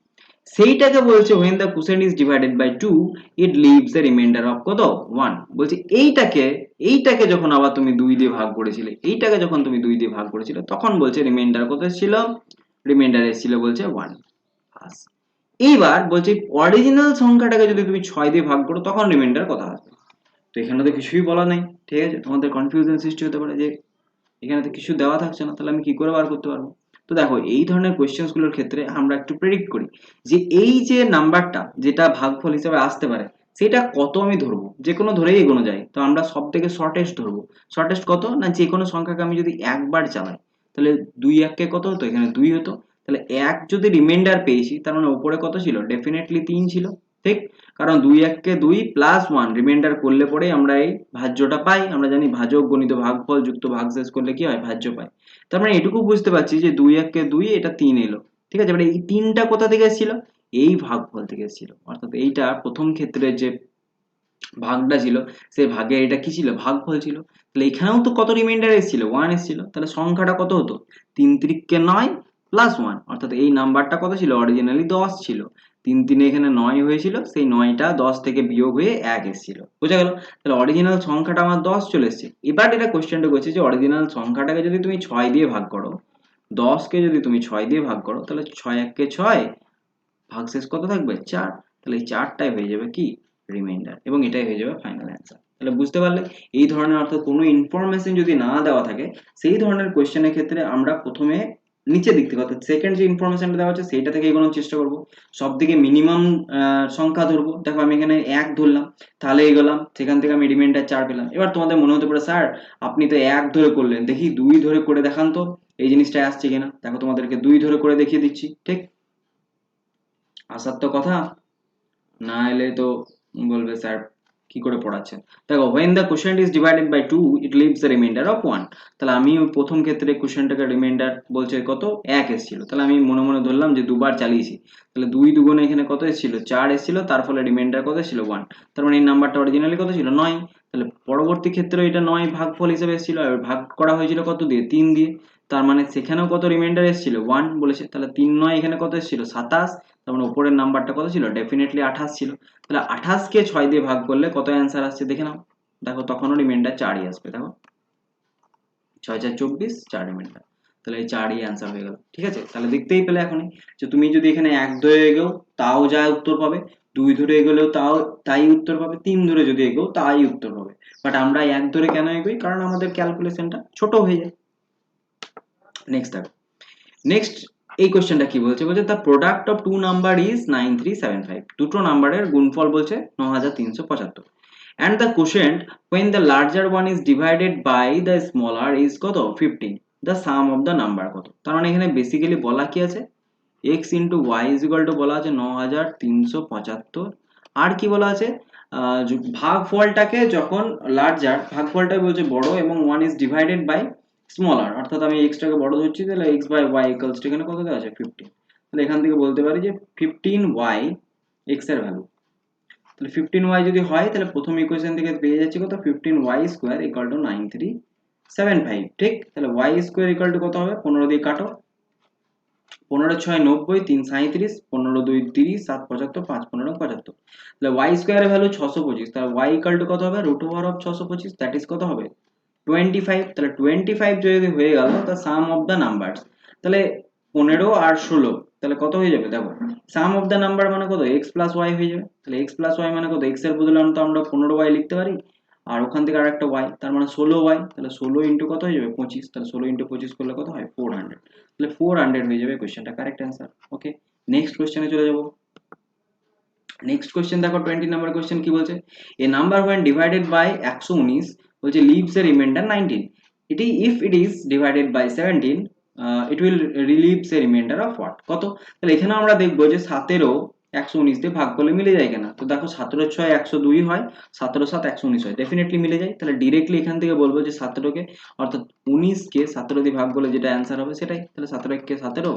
সেইটাকে বলছে when the quotient is divided by 2 it leaves a remainder of কত 1, বলছে এইটাকে যখন আবার তুমি 2 দিয়ে ভাগ করেছিলে, এইটাকে যখন তুমি 2 দিয়ে ভাগ করেছিলে তখন বলছে রিমাইন্ডার কত ছিল, রিমাইন্ডার এসেছিল বলছে 1। এইবার বলছে অরিজিনাল সংখ্যাটাকে যদি তুমি 6 দিয়ে ভাগ করো তখন রিমাইন্ডার কত আসবে। তো এখানে তো কিছুই বলা নেই, ঠিক আছে, তোমাদের কনফিউশন সৃষ্টি হতে পারে যে এখানে তো কিছু দেওয়া থাকছে না, তাহলে আমি কি করে বার করতে পারবো। তো দেখো এই ধরনের কোয়েশ্চেন্স গুলোর ক্ষেত্রে আমরা একটু প্রেডিক্ট করি যে এই যে নাম্বারটা যেটা ভাগফল হিসেবে আসতে পারে সেটা কত আমি ধরবো, যে কোনো ধরেই এগোনো যায়। তো আমরা সব থেকে শর্টেস্ট ধরবো। শর্টেস্ট কত না, যে কোনো সংখ্যাকে আমি যদি একবার চালাই তাহলে 2 1 কে কত হতো, এখানে 2 হতো। তাহলে 1 যদি রিমাইন্ডার পেয়েছি তার মানে উপরে কত ছিল, ডেফিনেটলি 3 ছিল, ঠিক। কারণ 2 1 কে 2 প্লাস 1 রিমাইন্ডার করলে পরেই আমরা এই ভাজ্যটা পাই। আমরা জানি ভাজক গণিত ভাগফল যুক্ত ভাগশেষ করলে কি হয়, ভাজ্য পাই। তার মানে এটুকু বুঝতে পারছি যে 2 1 কে 2, এটা 3 এলো, ঠিক আছে। এবারে এই 3টা কোথা থেকে এসেছিল, এই ভাগফল থেকে এসেছিল। অর্থাৎ এইটা প্রথম ক্ষেত্রে যে ভাগটা ছিল সেই ভাগে এটা কি ছিল, ভাগফল ছিল। তাহলে এখানেও তো কত রিমাইন্ডার এসেছিল, 1 এসেছিল। তাহলে সংখ্যাটা কত হতো, 3 3 9 প্লাস 1, অর্থাৎ এই নাম্বারটা কত ছিল, অরিজিনালি 10 ছিল। 3 3 এখানে 9 হয়েছিল, সেই 9টা 10 থেকে বিয়োগ হয়ে 1 এসেছিল, বোঝা গেল। তাহলে অরিজিনাল সংখ্যাটা আমার 10 চলে এসেছে। এবার এটা কোশ্চেনটা করছে যে অরিজিনাল সংখ্যাটাকে যদি তুমি 6 দিয়ে ভাগ করো, 10 কে যদি তুমি 6 দিয়ে ভাগ করো, তাহলে 6 1 কে 6, ভাগশেষ কত থাকবে, 4। তাহলে এই 4টাই হয়ে যাবে কি, রিমাইন্ডার, এবং এটাই হয়ে যাবে ফাইনাল অ্যান্সার। তাহলে বুঝতে পারলে এই ধরনের, অর্থাৎ কোনো ইনফরমেশন যদি না দেওয়া থাকে সেই ধরনের কোশ্চেনের ক্ষেত্রে আমরা প্রথমে নিচে দিক থেকে, অর্থাৎ সেকেন্ড যে ইনফরমেশনটা দেওয়া হচ্ছে সেইটা থেকে এগোনোর চেষ্টা করব। সব থেকে মিনিমাম সংখ্যা ধরবো। দেখো আমি এখানে 1 ধরলাম, তাহলে এগোলাম, সেখান থেকে আমি রিমাইন্ডার 4 পেলাম। এবার তোমাদের মনে হতে পারে স্যার আপনি তো 1 ধরে করলেন, দেখি 2 ধরে করে দেখান তো এই জিনিসটা আসছে কিনা। দেখো তোমাদেরকে 2 ধরে করে দেখিয়ে দিচ্ছি, ঠিক। আসার তো কথা, না এলে তো বলবে স্যার কি করে পড়াচ্ছেন। দেখো when the quotient is divided by 2 it leaves the remainder of 1। তাহলে আমি ওই প্রথম ক্ষেত্রে কোশ্চেনটাকে রিমাইন্ডার বলছে কত, 1 এসেছিল। তাহলে আমি মনে মনে ধরলাম যে দুবার চালিয়েছি, তাহলে 2 দুগুণে এখানে কত এসেছিল, 4 এসেছিল, তার ফলে রিমাইন্ডার কত ছিল, 1। তার মানে এই নাম্বারটা অরিজিনালি কত ছিল, 9। তাহলে পরবর্তী ক্ষেত্রে এটা 9 ভাগফল হিসেবে এসেছিল, আর ভাগ করা হয়েছিল কত দিয়ে, 3 দিয়ে। তার মানে সেখানেও কত রিমাইন্ডার এসেছিল, 1 বলেছে। তাহলে 3 9 এখানে কত এসেছিল, 27। তার মানে উপরের নাম্বারটা কত ছিল, ডেফিনেটলি 28 ছিল। তাহলে 28 কে 6 দিয়ে ভাগ করলে কত অ্যান্সার আসছে দেখে নাও। দেখো তখনও রিমাইন্ডার 4ই আসবে। দেখো 6 4 24, 4 রিমাইন্ডার, তাহলে এই 4ই অ্যান্সার হয়ে গেল, ঠিক আছে। তাহলে দেখতেই পেলে এখনই যে তুমি যদি এখানে 1 ধরে এগোও তাও যা উত্তর পাবে, 2 ধরে এগোলেও তাও তাই উত্তর পাবে, 3 ধরে যদি এগোও তাই উত্তর পাবে। বাট আমরা 1 ধরে কেন এগোই, কারণ আমাদের ক্যালকুলেশনটা ছোট হয়ে যায়। নেক্সট দেখো, নেক্সট এই কোশ্চেনটা কি বলছে, বলছে the product of two number is 9375। দুটো নাম্বারের গুণফল বলছে 9375, and the quotient when the larger one is divided by the smaller is কত, 15, the sum of the number কত। তার মানে এখানে বেসিক্যালি বলা কি আছে, x into y is equal to বলা আছে 9375, আর কি বলা আছে, ভাগফলটাকে যখন লার্জার, ভাগফলটা বলছে বড়, এবং 1 is divided by স্মলার, অর্থাৎ আমি x টাকে বড় ধরছি, তাহলে x by y equals এখানে কত দেওয়া আছে, 15। তাহলে এখান থেকে বলতে পারি যে 15y x এর ভ্যালু। তাহলে 15y যদি হয় তাহলে প্রথম ইকুয়েশন থেকে পেয়ে যাচ্ছি কত, 15y স্কয়ার ইকুয়াল টু 9375, ঠিক। তাহলে y স্কয়ার ইকুয়াল টু কত হবে, 15 দিয়ে কাটো, 15 6 90, 3 37, 15 2 30, 7 75, 5 15 75। তাহলে y স্কয়ারের ভ্যালু 625, তাহলে y ইকুয়াল টু কত হবে, root over of 625, that is কত হবে, 25। তাহলে 25 যদি হয়ে গেল তা সাম অফ দ্য নাম্বারস, তাহলে 15 আর 16, তাহলে কত হয়ে যাবে, দেখো সাম অফ দ্য নাম্বার মানে কত, x প্লাস ওয়াই হয়ে যাবে। তাহলে x প্লাস ওয়াই মানে কত, x এর বদলে তো আমরা 15y লিখতে পারি, আর ওখান থেকে আরেকটা y, তার মানে 16y। তাহলে 16 ইন্টু কত হয়ে যাবে, 25। তাহলে 16 ইন্টু 25 করলে কত হয়, 400। তাহলে 400 হয়ে যাবে কোশ্চেনটা কারেক্ট অ্যান্সার। ওকে, নেক্সট কোশ্চেনে চলে যাব। নেক্সট কোশ্চেন দেখো 20 নাম্বার কোশ্চেন কি বলছে, a number when divided by 119 বলছে leaves a remainder 19, it is if it is divided by 17 it will leaves a remainder of what, কত। তাহলে এখানে আমরা দেখবো যে 17 119 দিয়ে ভাগ করলে মিলে যায় কিনা। তো দেখো 17 6 102 হয়, 17 7 119 হয়, ডেফিনেটলি মিলে যায়। তাহলে ডিরেক্টলি এখান থেকে বলবো যে 17 কে, অর্থাৎ 19 কে 17 দিয়ে ভাগ করলে যেটা অ্যান্সার হবে সেটাই। তাহলে 17 কে 17,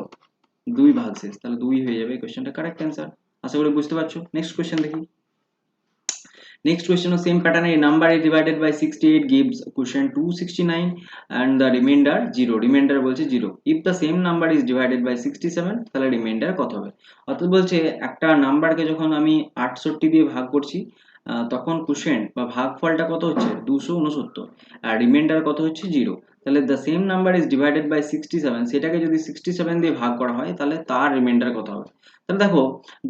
2 ভাগ শেষ, তাহলে 2 হয়ে যাবে কোশ্চেনটা কারেক্ট অ্যান্সার। আশা করি বুঝতে পারছো। নেক্সট কোশ্চেন দেখি। Next question of same pattern, a number is divided by 68 gives quotient 269 and the remainder 0, remainder বলছে 0। if the same number is divided by 67 তাহলে remainder কত হবে। অর্থাৎ বলছে একটা নাম্বারকে যখন আমি 68 দিয়ে ভাগ করছি তখন কোশ্চেন্ট বা ভাগফলটা কত হচ্ছে 269, আর রিমাইন্ডার কত হচ্ছে 0। তাহলে the same number is divided by 67, সেটাকে যদি 67 দিয়ে ভাগ করা হয় তাহলে তার রিমাইন্ডার কত হবে। তাহলে দেখো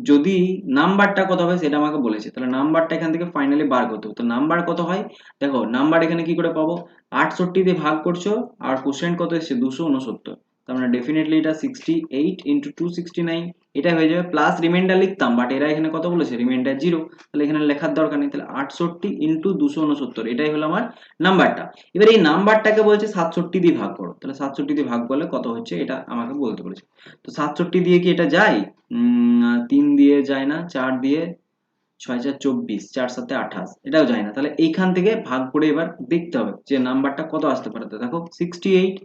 যদি নাম্বারটা কত হবে সেটা আমাকে বলেছে, তাহলে নাম্বারটা এখান থেকে ফাইনালি বার করতে হবে। তো নাম্বার কত হয় দেখো, নাম্বার এখানে কি করে পাবো, 68 দিয়ে ভাগ করছো আর কোশ্চেন কত এসছে 269, তার মানে ডেফিনেটলি এটা 68 ইন্টু 269 এটা হয়ে যাবে, প্লাস রিমাইন্ডার লিখতাম বাট এরা এখানে কত বলেছে রিমাইন্ডার 0, তাহলে এখানে লেখার দরকার নেই, তাহলে 68 ইন্টু 269 এটাই হলো আমার নাম্বারটা। এবার এই নাম্বারটাকে বলছে 67 দিয়ে ভাগ করো, তাহলে 67 দিয়ে ভাগ করলে কত হচ্ছে এটা আমাকে বলতে বলেছে। তো 67 দিয়ে কি এটা যায়, 3 দিয়ে যায় না, 4 দিয়ে 6 4 24, 4 7 28, এটাও যায় না, তাহলে এইখান থেকে ভাগ করে এবার দেখতে হবে যে নাম্বারটা কত আসতে পারে। তো দেখো 68,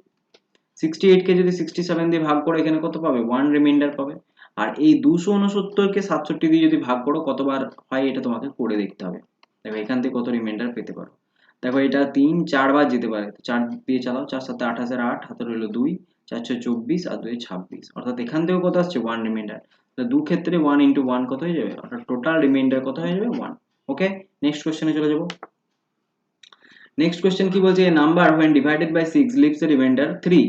68 কে যদি 67 দিয়ে ভাগ করো এখানে কত পাবে, 1 রিমাইন্ডার পাবে। আর এই 269 কে 67 দিয়ে যদি ভাগ করো কতবার হয় এটা তোমাকে করে দেখতে হবে। দেখো এখান থেকে কত রিমাইন্ডার পেতে পারো। দেখো এটা 3 4 বার যেতে পারে, 4 দিয়ে চালাও, 4 7 28 এর 8, হাতে রইল 2, 4 6 24 আর 2 26, অর্থাৎ এখান থেকেও কত আসছে 1 রিমাইন্ডার। তাহলে দু ক্ষেত্রে 1 ইনটু 1 কত হয়ে যাবে, অর্থাৎ টোটাল রিমাইন্ডার কত হয়ে যাবে 1। ওকে, নেক্সট কোশ্চেনে চলে যাব। নেক্সট কোশ্চেন কি বলছে, number when divided by 6 leaves a remainder 3,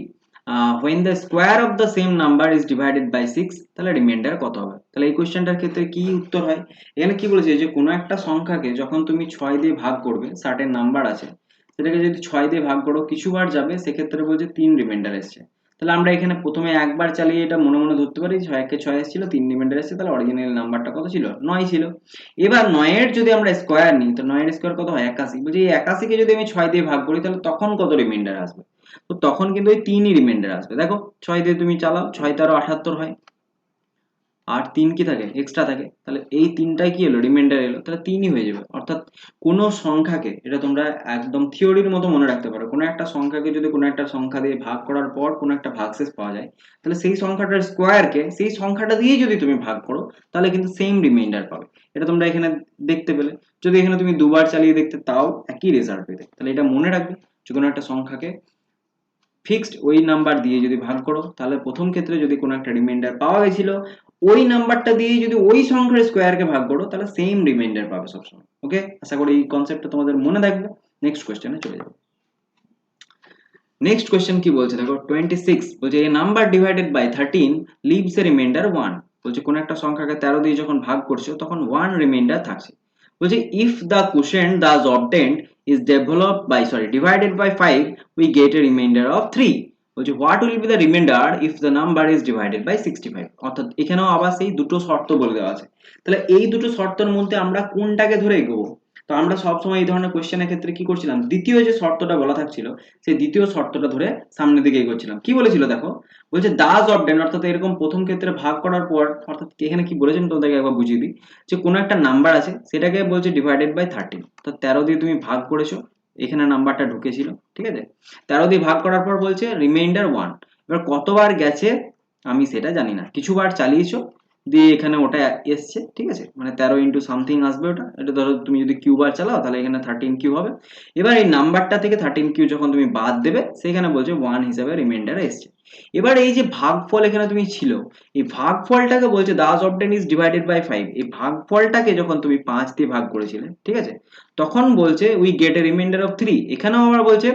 when the square of the same number is divided by 6, তাহলে রিমাইন্ডার কত হবে। তাহলে এই কোশ্চেনটার ক্ষেত্রে কি উত্তর হয়, এখানে কি বলেছে যে কোনো একটা সংখ্যাকে যখন তুমি 6 দিয়ে ভাগ করবে, সার্টেন নাম্বার আছে সেটাকে যদি 6 দিয়ে ভাগ করো কিছুবার যাবে, সেক্ষেত্রে বলছে 3 রিমাইন্ডার এসছে। তাহলে আমরা এখানে প্রথমে একবার চালিয়ে এটা মনে মনে ধরতে পারি 6 কে 6 এসেছিল, 3 রিমাইন্ডার এসেছে, তাহলে অরিজিনাল নাম্বারটা কত ছিল 9 ছিল। এবার 9 এর যদি আমরা স্কয়ার নিই, তো 9 এর স্কয়ার কত হয় 81, বলছি এই 81 কে যদি আমি 6 দিয়ে ভাগ করি তাহলে তখন কত রিমাইন্ডার আসবে, তো তখন কিন্তু ওই 3ই রিমাইন্ডার আসবে। দেখো 6 দিয়ে তুমি চালাও, 6 তার 78 হয়, আর 3 কি থাকে এক্সট্রা থাকে, তাহলে এই তিনটাই কি হলো রিমাইন্ডার এলো, তাহলে 3ই হয়ে যাবে। অর্থাৎ কোনো সংখ্যাকে, এটা তোমরা একদম থিওরির মতো মনে রাখতে পারো, কোনো একটা সংখ্যাকে যদি কোনো একটা সংখ্যা দিয়ে ভাগ করার পর কোনো একটা ভাগশেষ পাওয়া যায়, তাহলে সেই সংখ্যাটার স্কোয়ারকে সেই সংখ্যাটা দিয়ে যদি তুমি ভাগ করো তাহলে কিন্তু সেম রিমাইন্ডার পাবে। এটা তোমরা এখানে দেখতে পেলে, যদি এখানে তুমি দুবার চালিয়ে দেখতে তাও একই রেজাল্ট পেতে। তাহলে এটা মনে রাখবে যে কোনো একটা সংখ্যাকে ফিক্সড ওই নাম্বার দিয়ে যদি ভাগ করো তাহলে প্রথম ক্ষেত্রে যদি কোনো একটা রিমাইন্ডার পাওয়া গেছিল, ওই নাম্বারটা দিয়ে যদি ওই সংখ্যার স্কোয়ারকে ভাগ করো তাহলে সেম রিমাইন্ডার পাবে সবসময়। ওকে, আশা করি এই কনসেপ্টটা তোমাদের মনে থাকবে। নেক্সট কোশ্চেনে চলে যাবো। নেক্সট কোশ্চেন কি বলছে দেখো 26, বলছে a number divided by 13 leaves a remainder 1, বলছে কোন একটা সংখ্যাকে 13 দিয়ে যখন ভাগ করছো তখন 1 রিমাইন্ডার থাকছে। বলছে if the question thus obtained is developed by divided by 5 we get a remainder of 3, বলছে what will be the remainder if the number is divided by 65। অর্থাৎ এখানেও আবার সেই দুটো শর্ত বলে দেওয়া আছে, তাহলে এই দুটো শর্তের মধ্যে আমরা কোনটাকে ধরে এগোবো। তো আমরা সবসময় এই ধরনের কোশ্চেনের ক্ষেত্রে কি করছিলাম, দ্বিতীয় যে শর্তটা বলা থাকছিল সেই দ্বিতীয় শর্তটা ধরে সামনের দিকে এগোচ্ছিলাম। কি বলেছিল দেখো, বলছে দাস অবটেন, অর্থাৎ এরকম প্রথম ক্ষেত্রে ভাগ করার পর, অর্থাৎ এখানে কি বলেছেন তোমাদেরকে একবার বুঝিয়ে দিই, যে কোনো একটা নাম্বার আছে সেটাকে বলছে ডিভাইডেড বাই 13, তো 13 দিয়ে তুমি ভাগ করেছো, এখানে নাম্বারটা ঢুকেছিল, ঠিক আছে, 13 দিয়ে ভাগ করার পর বলছে রিমাইন্ডার 1। এবার কতবার গেছে আমি সেটা জানি না, কিছুবার চালিয়েছো দিয়ে এখানে ওটা এসছে, ঠিক আছে, মানে 13 ইন্টু সামথিং আসবে ওটা, এটা ধরো তুমি যদি কিউ বার চালাও তাহলে এখানে 13 কিউ হবে। এবার এই নাম্বারটা থেকে 13 কিউ যখন তুমি বাদ দেবে সেখানে বলছে 1 হিসাবে রিমাইন্ডার এসছে। এবার এই যে ভাগফল এখানে তুমি ছিল, এই ভাগফলটাকে বলছে thus obtain is divided by 5, এই ভাগফলটাকে যখন তুমি 5 দিয়ে ভাগ করেছিলে, ঠিক আছে, তখন বলছে we get A remainder of 3, এখানেও আবার বলছে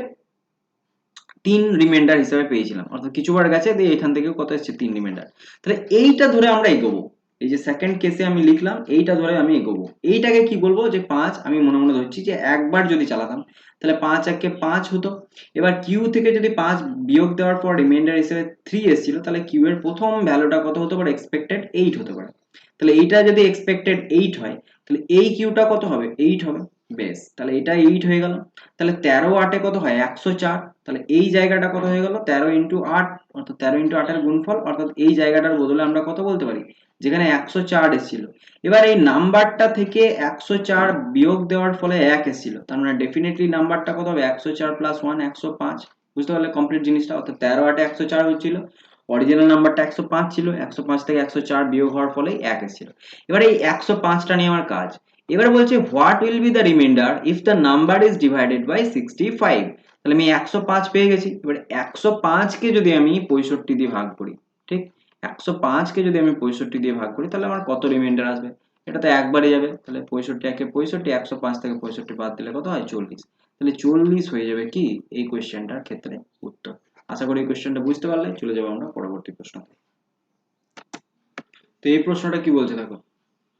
3 রিমাইন্ডার হিসেবে পেয়েছিলাম, অর্থাৎ কিছুবার গেছে দিয়ে এখান থেকে কত এসেছে 3 রিমাইন্ডার। তাহলে এইটা ধরে আমরা এগোবো, এই যে সেকেন্ড কেসে আমি লিখলাম এইটা ধরে আমি এগোবো। এইটাকে কি বলবো, যে 5 আমি মনে মনে ধরছি যে একবার যদি চালাতাম তাহলে 5 একে 5 হতো। এবার কিউ থেকে যদি 5 বিয়োগ দেওয়ার পর রিমাইন্ডার হিসেবে 3 এসেছিল, তাহলে কিউ এর প্রথম ভ্যালুটা কত হতে পারে, এক্সপেক্টেড 8 হতে পারে। তাহলে এইটা যদি এক্সপেক্টেড 8 হয় তাহলে এই কিউটা কত হবে 8 হবে, বেশ, তাহলে এটা 8 হয়ে গেল। তাহলে 13 8 কত হয় 104, তাহলে এই জায়গাটা কত হয়ে গেল 13 ইন্টু 8, অর্থাৎ 13 ইন্টু 8 এর গুণফল, অর্থাৎ এই জায়গাটার বদলে আমরা কত বলতে পারি, যেখানে 104 এসেছিল, এবার এই নাম্বারটা থেকে 104 বিয়োগ দেওয়ার ফলে 1 এসেছিল, তার মানে ডেফিনেটলি নাম্বারটা কত হবে 104 প্লাস 1 105। বুঝতে পারলে কমপ্লিট জিনিসটা, অর্থাৎ 13 8 104 হচ্ছিল, অরিজিনাল নাম্বারটা 105 ছিল, 105 থেকে 104 বিয়োগ হওয়ার ফলে 1 এসেছিল। এবার এই 105টা নিয়ে আমার কাজ। এবার বলছে what will be the remainder if the number is divided by 65, তাহলে আমি 105 পেয়ে গেছি। এবার 105 কে যদি আমি 65 দিয়ে ভাগ করি, ঠিক, 105 কে যদি আমি 65 দিয়ে ভাগ করি তাহলে আমার কত রিমাইন্ডার আসবে, এটা তো একবারে যাবে, তাহলে 65 একে 65, 105 থেকে 65 বাদ দিলে কত হয় 40, তাহলে 40 হয়ে যাবে কি এই কোয়েশ্চেনটার ক্ষেত্রে উত্তর। আশা করি এই কোয়েশ্চেনটা বুঝতে পারলে। চলে যাবো আমরা পরবর্তী প্রশ্নতে। তো এই প্রশ্নটা কি বলছে দেখো,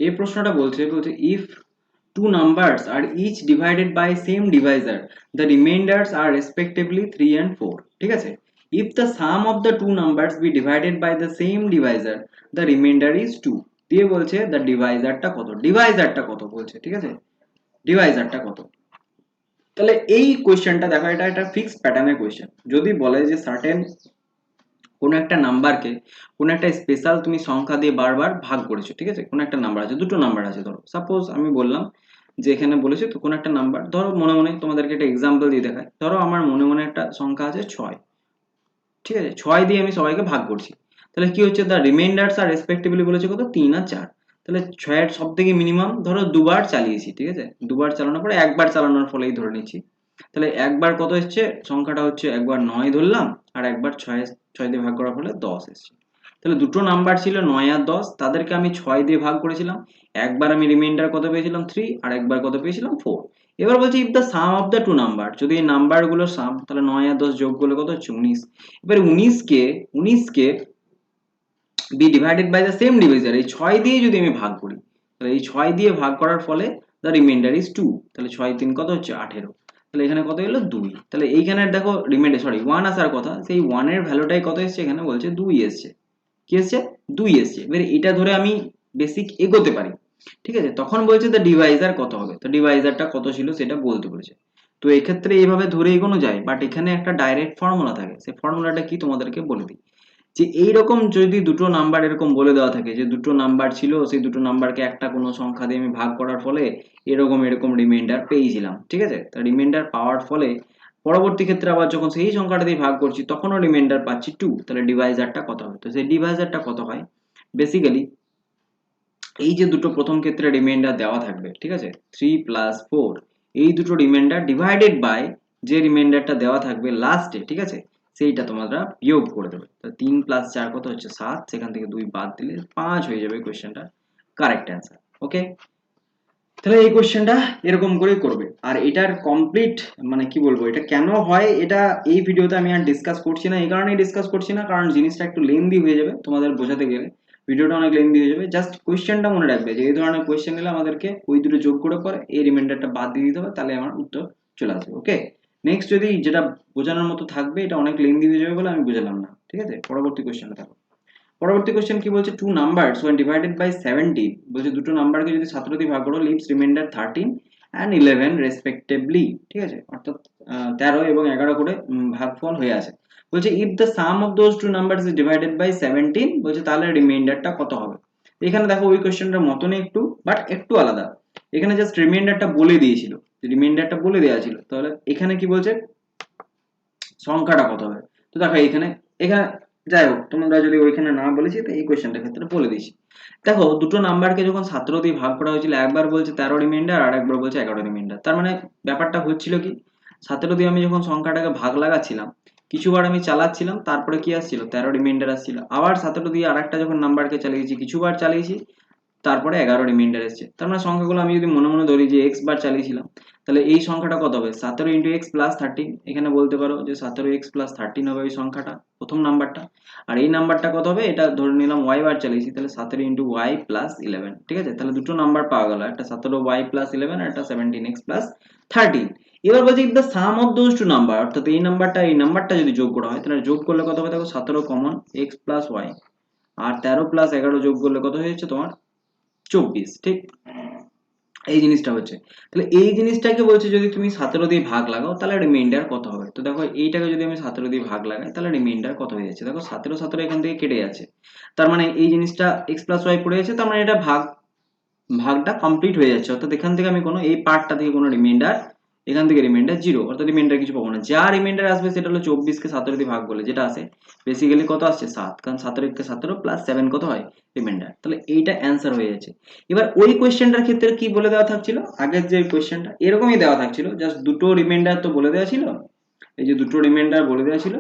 এই প্রশ্নটা বলছে if two numbers are each divided by same divisor, the remainders are respectively 3 and 4. ঠিক আছে, if the sum of the two numbers be divided by the same divisor, the remainder is 2. দিয়ে বলছে the divisorটা কত, ডিভাইজারটা কত বলছে। ঠিক আছে, ডিভাইজারটা কত। তাহলে এই কোয়েশ্চেনটা দেখো, এটা একটা ফিক্সড প্যাটার্নের কোয়েশ্চেন। যদি বলে যে সার্টেন কোনো একটা নাম্বারকে কোনো একটা স্পেশাল তুমি সংখ্যা দিয়ে বারবার ভাগ করেছো, ঠিক আছে, কোনো একটা নাম্বার আছে, দুটো নাম্বার আছে, ধরো সাপোজ আমি বললাম যে এখানে বলেছে তো কোনো একটা নাম্বার, ধরো মনে মনে তোমাদেরকে একটা এক্সাম্পল দিয়ে দেখায়, ধরো আমার মনে মনে একটা সংখ্যা আছে 6, ঠিক আছে, 6 দিয়ে আমি সবাইকে ভাগ করছি। তাহলে কি হচ্ছে, দ্য রিমাইন্ডার্স আর রেসপেক্টিভলি বলেছে কত, 3 আর 4। তাহলে 6 এর সব থেকে মিনিমাম ধরো দুবার চালিয়েছি, ঠিক আছে, দুবার চালানোর পরে একবার চালানোর ফলেই ধরে নিচ্ছি। তাহলে একবার কত এসছে সংখ্যাটা হচ্ছে, একবার 9 ধরলাম আর একবার 6 দিয়ে ভাগ করার ফলে 10 এসছে। তাহলে দুটো নাম্বার ছিল 9 আর 10, তাদেরকে আমি 6 দিয়ে ভাগ করেছিলাম, একবার আমি রিমাইন্ডার কত পেয়েছিলাম 3 আর একবার কত পেয়েছিলাম 4। এবার বলছি if the sum of the two number, যদি এই নাম্বারগুলোর সাম, তাহলে 9 আর 10 যোগ করলে কত হচ্ছে 19। এবারে 19কে be divided by the same divisor, এই 6 দিয়ে যদি আমি ভাগ করি, তাহলে এই 6 দিয়ে ভাগ করার ফলে দ্য রিমাইন্ডার ইজ 2। তাহলে 6 3 কত হচ্ছে 18। তাহলে এখানে কত এলো 2। তাহলে এইখানে দেখো রিমাইন্ডার 1 আসার কথা, সেই 1 এর ভ্যালুটাই কত এসছে, এখানে বলছে 2 এসছে। কি এসছে, 2 এসছে। এবারে এটা ধরে আমি বেসিক এগোতে পারি, ঠিক আছে। তখন বলছে দ্য ডিভাইজার কত হবে, তো ডিভাইজারটা কত ছিল সেটা বলতে বলেছে। তো এক্ষেত্রে এইভাবে ধরে এগোনো যায়, বাট এখানে একটা ডাইরেক্ট ফর্মুলা থাকে, সেই ফর্মুলাটা কি তোমাদেরকে বলে দিই। যে এইরকম যদি দুটো নাম্বার এরকম বলে দেওয়া থাকে যে দুটো নাম্বার ছিল, সেই দুটো নাম্বারকে একটা কোনো সংখ্যা দিয়ে আমি ভাগ করার ফলে এরকম এরকম রিমাইন্ডার পেয়েছিলাম, ঠিক আছে। তা রিমাইন্ডার পাওয়ার ফলে পরবর্তী ক্ষেত্রে আবার যখন সেই সংখ্যাটা দিয়ে ভাগ করছি তখনও রিমাইন্ডার পাচ্ছি 2। তাহলে ডিভাইজারটা কত হবে, তো সেই ডিভাইজারটা কত হয়, বেসিক্যালি এই যে দুটো প্রথম ক্ষেত্রে রিমাইন্ডার দেওয়া থাকবে, ঠিক আছে, 3 প্লাস 4, এই দুটো রিমাইন্ডার ডিভাইডেড বাই যে রিমাইন্ডারটা দেওয়া থাকবে লাস্টে, ঠিক আছে, সেইটা তোমরা বিয়োগ করে দেবে। তো 3 প্লাস 4 কত হচ্ছে 7, সেখান থেকে 2 বাদ দিলে 5 হয়ে যাবে কোশ্চেনটা কারেক্ট অ্যান্সার। ওকে, তাহলে এই কোশ্চেনটা এরকম করেই করবে। আর এটার কমপ্লিট মানে কি বলবো, এটা কেন হয় এটা এই ভিডিওতে আমি আর ডিসকাস করছি না, এই কারণেই ডিসকাস করছি না কারণ জিনিসটা একটু লেন্দি হয়ে যাবে তোমাদের বোঝাতে গেলে, ভিডিওটা অনেক লেন্দি হয়ে যাবে। জাস্ট কোশ্চেনটা মনে রাখবে যে এই ধরনের কোশ্চেন এলে আমাদেরকে ওই দুটো যোগ করে পরে এই রিমাইন্ডারটা বাদ দিয়ে দিতে হবে, তাহলে আমার উত্তর চলে আসবে। ওকে, নেক্সট যদি যেটা বোঝানোর মতো থাকবে, এটা অনেক লেন্দি হয়ে যাবে বলে আমি বুঝালাম না, ঠিক আছে। পরবর্তী কোশ্চেনটা থাকো। পরবর্তী কোশ্চেন কি বলছে, two numbers when divided by 17, বলছে দুটো নাম্বারকে যদি 17 দিয়ে ভাগ করো লিভস রিমাইন্ডার 13 and 11 রেসপেক্টিভলি, ঠিক আছে, অর্থাৎ 13 এবং 11 করে ভাগফল হয়ে আছে। বলছে if the sum of those two numbers is divided by 17, বলছে তাহলে রিমাইন্ডারটা কত হবে। এখানে দেখো ওই কোশ্চেনটার মতনই একটু, বাট একটু আলাদা। এখানে জাস্ট রিমাইন্ডারটা বলে দিয়েছিল, রিমাইন্ডারটা বলে দেওয়া ছিল, তাহলে এখানে কি বলছে সংখ্যাটা কত হবে। তো দেখো এখানে এখানে যাই হোক, তোমরা যদি ওইখানে না বলেছি তো এই কোয়েশ্চেনটার ক্ষেত্রে বলে দিয়েছি। দেখো দুটো নাম্বারকে যখন 17 দিয়ে ভাগ করা হয়েছিল, একবার বলছে 13 রিমাইন্ডার আর একবার বলছে 11 রিমাইন্ডার। তার মানে ব্যাপারটা হচ্ছিল কি, 17 দিয়ে আমি যখন সংখ্যাটাকে ভাগ লাগাচ্ছিলাম, কিছুবার আমি চালাচ্ছিলাম, তারপরে কি আসছিল 13 রিমাইন্ডার আসছিল, আবার 17 দিয়ে আরেকটা যখন নাম্বারকে চালিয়েছি, কিছুবার চালিয়েছি, তারপরে 11 রিমাইন্ডার এসছে। তার মানে সংখ্যাগুলো আমি যদি মনে মনে ধরি যে এক্স বার চালিয়েছিলাম, তাহলে এই সংখ্যাটা কত হবে, 17 ইন্টু এক্স প্লাস 13। এখানে বলতে পারো যে 17 এক্স প্লাস 13 হবে ওই সংখ্যাটা, প্রথম নাম্বারটা। আর এই নাম্বারটা কত হবে, এটা ধরে নিলাম ওয়াই বার চালিয়েছি, তাহলে 17 ইন্টু ওয়াই প্লাস 11, ঠিক আছে। তাহলে দুটো নাম্বার পাওয়া গেল, একটা 17 ওয়াই প্লাস 11 আর একটা 17 এক্স প্লাস 13। এবার বলছি if the sum of those two number, অর্থাৎ এই নাম্বারটা যদি যোগ করা হয়, তাহলে যোগ করলে কত হবে, দেখো 17 কমন, এক্স প্লাস ওয়াই আর 13 প্লাস 11 যোগ করলে কত হয়েছে তোমার 24, ঠিক। এই জিনিসটা হচ্ছে, তাহলে এই জিনিসটাকে বলছে যদি তুমি 17 দিয়ে ভাগ লাগাও তাহলে রিমাইন্ডার কত হবে। তো দেখো এইটাকে যদি আমি 17 দিয়ে ভাগ লাগাই তাহলে রিমাইন্ডার কত হয়ে যাচ্ছে, দেখো 17 এখান থেকে কেটে যাচ্ছে, তার মানে এই জিনিসটা এক্স প্লাস ওয়াই পড়ে যাচ্ছে, তার মানে এটা ভাগটা কমপ্লিট হয়ে যাচ্ছে, অর্থাৎ এখান থেকে আমি কোনো এই পার্টটা থেকে কোনো রিমাইন্ডার, এখান থেকে রিমাইন্ডার 0, অর্থাৎ রিমাইন্ডার কিছু পাবো না। যা রিমাইন্ডার আসবে সেটা হলো 24 কে 17 দিয়ে ভাগ করলে যেটা আসে, বেসিক্যালি কত আসছে 7, কারণ 17 কে 17 প্লাস 7 কত হয় রিমাইন্ডার। তাহলে এইটা অ্যান্সার হয়ে যাচ্ছে। এবার ওই কোয়েশ্চেনটার ক্ষেত্রে কি বলে দেওয়া থাকছিল, আগের যে কোয়েশ্চেনটা এরকমই দেওয়া থাকছিল, জাস্ট দুটো রিমাইন্ডার তো বলে দেওয়া ছিল, এই যে দুটো রিমাইন্ডার বলে দেওয়া ছিল,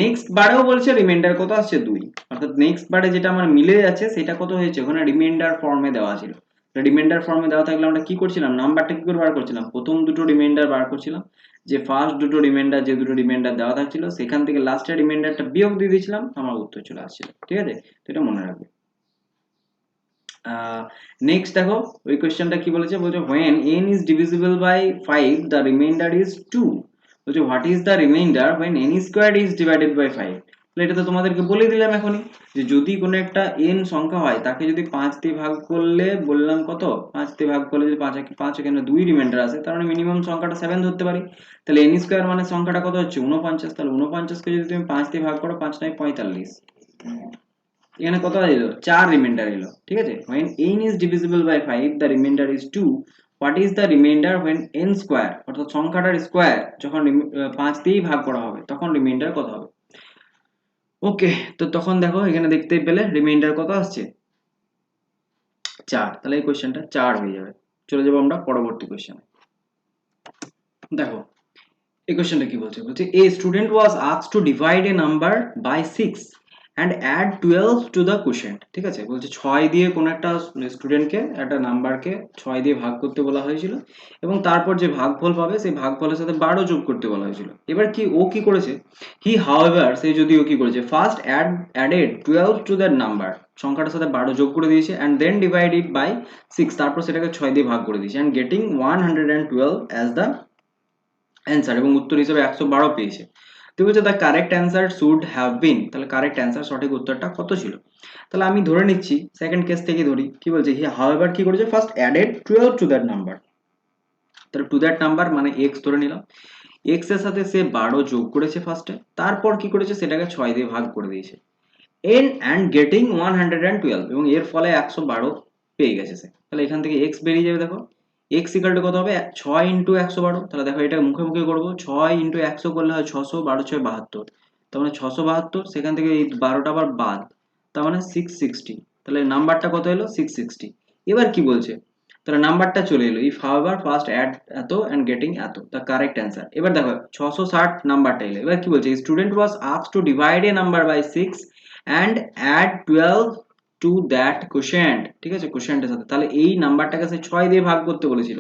নেক্সট বারেও বলছে রিমাইন্ডার কত আসছে 2, অর্থাৎ নেক্সট বারে যেটা আমার মিলে যাচ্ছে সেটা কত হয়েছে, ওখানে রিমাইন্ডার ফর্মে দেওয়া ছিল। রিমাইন্ডার ফর্মে দেওয়া থাকলে আমরা কি করছিলাম, নাম্বারটা কি করে বার করছিলাম, প্রথম দুটো রিমাইন্ডার বার করছিলাম, যে ফার্স্ট দুটো রিমাইন্ডার যে দুটো রিমাইন্ডার দেওয়া থাকছিল সেখান থেকে লাস্টের রিমাইন্ডারটা বিয়োগ দিয়ে দিয়েছিলাম, আমার উত্তর চলে আসছিল। ঠিক আছে, তো এটা মনে রাখবে। নেক্সট দেখো ওই কোয়েশ্চেনটা কি বলেছে, বলছে when n is divisible by 5 the remainder is 2, বলছে what is the remainder when n squared is divided by 5। তাহলে এটা তো তোমাদেরকে বলে দিলাম এখনই, যে যদি কোনো একটা n সংখ্যা হয় তাকে যদি 5 দিয়ে ভাগ করলে, বললাম কত, 5 দিয়ে ভাগ করলে যদি 5 এখানে 2 রিমাইন্ডার আছে, তার মানে মিনিমাম সংখ্যাটা 7 ধরতে পারি। তাহলে n স্কয়ার মানে সংখ্যাটা কত হচ্ছে 49, তাহলে 49 কে যদি তুমি 5 দিয়ে ভাগ করো 5 9 45, এখানে কত এলো 4 রিমাইন্ডার এলো। ঠিক আছে, when n is divisible by 5 the remainder is 2, what is the remainder when n square, অর্থাৎ সংখ্যাটার স্কয়ার যখন 5 দিয়েই ভাগ করা হবে তখন রিমাইন্ডার কত হবে। ওকে, তো তখন দেখো এখানে দেখতেই পেলে রিমাইন্ডার কত আসছে 4, তাহলে এই কোশ্চেনটা 4 হয়ে যাবে। চলে যাবো আমরা পরবর্তী কোশ্চেনে। দেখো এই কোশ্চেনটা কি বলছে, বলছে a student was asked to divide a number by 6 and add 12 to the quotient। ঠিক আছে, বলছে 6 দিয়ে কোন একটা স্টুডেন্টকে একটা নাম্বারকে 6 দিয়ে ভাগ করতে বলা হয়েছিল এবং তারপর যে ভাগফল পাবে সেই ভাগফলের সাথে 12 যোগ করতে বলা হয়েছিল। এবার কি ও কি করেছে, হি হাউএভার সে যদিও কি করেছে, first added 12 to that number, সংখ্যাটার সাথে 12 যোগ করে দিয়েছে, and then divide it by 6, তারপর সেটাকে 6 দিয়ে ভাগ করে দিয়েছে, and getting 112 as the answer, এবং উত্তর হিসেবে 112 পেয়েছে। তো বলছে the correct answer should have been, তাহলে কারেক্ট অ্যান্সার সঠিক উত্তরটা কত ছিল। তাহলে আমি ধরে নিচ্ছি সেকেন্ড কেস থেকে ধরি, কি বলছে হি হাউএভার কি করেছে, first added 12 to that number, তাহলে টু দ্যাট নাম্বার মানে এক্স ধরে নিলাম, এক্স এর সাথে সে 12 যোগ করেছে ফার্স্টে, তারপর কি করেছে সেটাকে 6 দিয়ে ভাগ করে দিয়েছে, and getting 112, এবং এর ফলে 112 পেয়ে গেছে সে। তাহলে এখান থেকে এক্স বেরিয়ে যাবে, দেখো এক্স ইকাল টু কত হবে 6 ইন্টু 112, তাহলে দেখো এটা মুখে মুখে করবো, 6 ইন্টু 100 করলে হয় 600, 12 6 72, তার মানে 672, সেখান থেকে এই 12টা আবার বাদ, তার মানে 660, তাহলে নাম্বারটা কত এলো 660। এবার কি বলছে, তাহলে নাম্বারটা চলে এলো, if however first add it and getting it, the correct answer. এবার দেখো 660 নাম্বারটা এলো, এবার কি বলছে, student was asked to divide a number by 6 and add 12 to that quotient। ঠিক আছে, কোশ্চেন্টের সাথে, তাহলে এই নাম্বারটাকে সে 6 দিয়ে ভাগ করতে বলেছিল,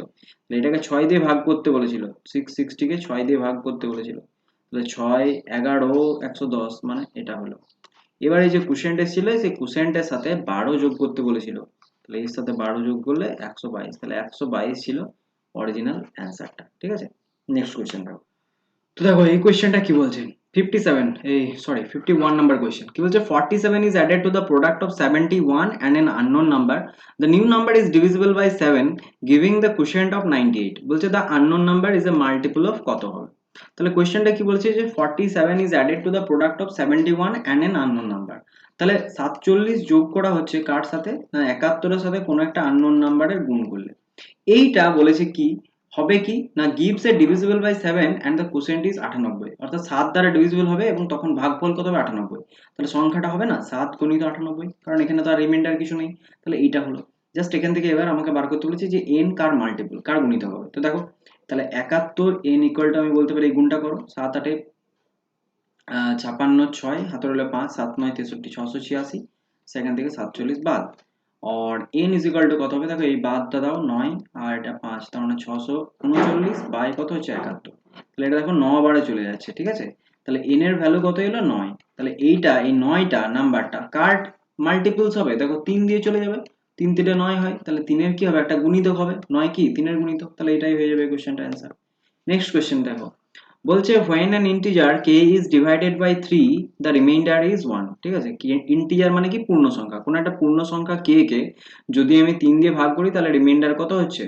এটাকে 6 দিয়ে ভাগ করতে বলেছিল, 660 কে 6 দিয়ে ভাগ করতে বলেছিল, তাহলে 6 11 110 মানে এটা হলো। এবার এই যে কোশ্চেন্ট ছিল সেই কোশ্চেন্টের সাথে 12 যোগ করতে বলেছিল, তাহলে এর সাথে 12 যোগ করলে 122, তাহলে 122 ছিল অরিজিনাল অ্যান্সারটা। ঠিক আছে, নেক্সট কোশ্চেন দেখো। তো দেখো এই কোশ্চেনটা কি বলছে, 51 নাম্বার কোশ্চেন, কি বলছে 47 is added to the product of 71 and an unknown number, the new number is divisible by 7 giving the quotient of 98। বলছে the unknown number is a multiple of কত হবে। তাহলে কোশ্চেনটা কি বলছে যে 47 is added to the product of 71 and an unknown number, তাহলে 47 যোগ করা হচ্ছে কার সাথে না 71 এর সাথে কোনো একটা আননোন নাম্বারের গুণ করলে, এইটা বলেছে কি হবে কি না gives a divisible by 7 and the quotient is 98, অর্থাৎ 7 দ্বারা ডিভিজিবল হবে এবং তখন ভাগফল কত হবে 98, তাহলে সংখ্যাটা হবে না 7 গুণিত 98, কারণ এখানে তো আর রিমাইন্ডার কিছু নেই। তাহলে এইটা হলো জাস্ট, এখান থেকে এবার আমাকে বার করতে বলেছে যে n কার মাল্টিপল, কার গুণিত হবে। তো দেখো তাহলে 71 n ইকুয়াল টু আমি বলতে পারি এই গুণটা করো, 7 8 56 6 হাতের হলে 5 7 9 63 686, সেখান থেকে 47 বাদ, और n ইজ ইকুয়াল টু কত হবে, দেখো এই বাদটা দাও 9 আর এটা 5, তার মানে 639 বাই কত হচ্ছে 71, তাহলে এটা দেখো 9 বারে চলে যাচ্ছে। ঠিক আছে, তাহলে n এর ভ্যালু কত এলো 9, তাহলে এইটা এই 9টা নাম্বারটা কার মাল্টিপলস হবে, দেখো 3 দিয়ে চলে যাবে, 3 3 9 হয়, তাহলে 3 এর কি হবে একটা গুণিতক হবে, 9 কি 3 এর গুণিতক, তাহলে এটাই হয়ে যাবে কোশ্চেনটা অ্যান্সার। নেক্সট কোশ্চেন দেখো, বলছে when an integer k is divided by 3 the remainder is 1। ঠিক আছে, ইন্টিজার মানে কি পূর্ণ সংখ্যা, কোন একটা পূর্ণ সংখ্যা k কে যদি আমি 3 দিয়ে ভাগ করি তাহলে রিমাইন্ডার কত হচ্ছে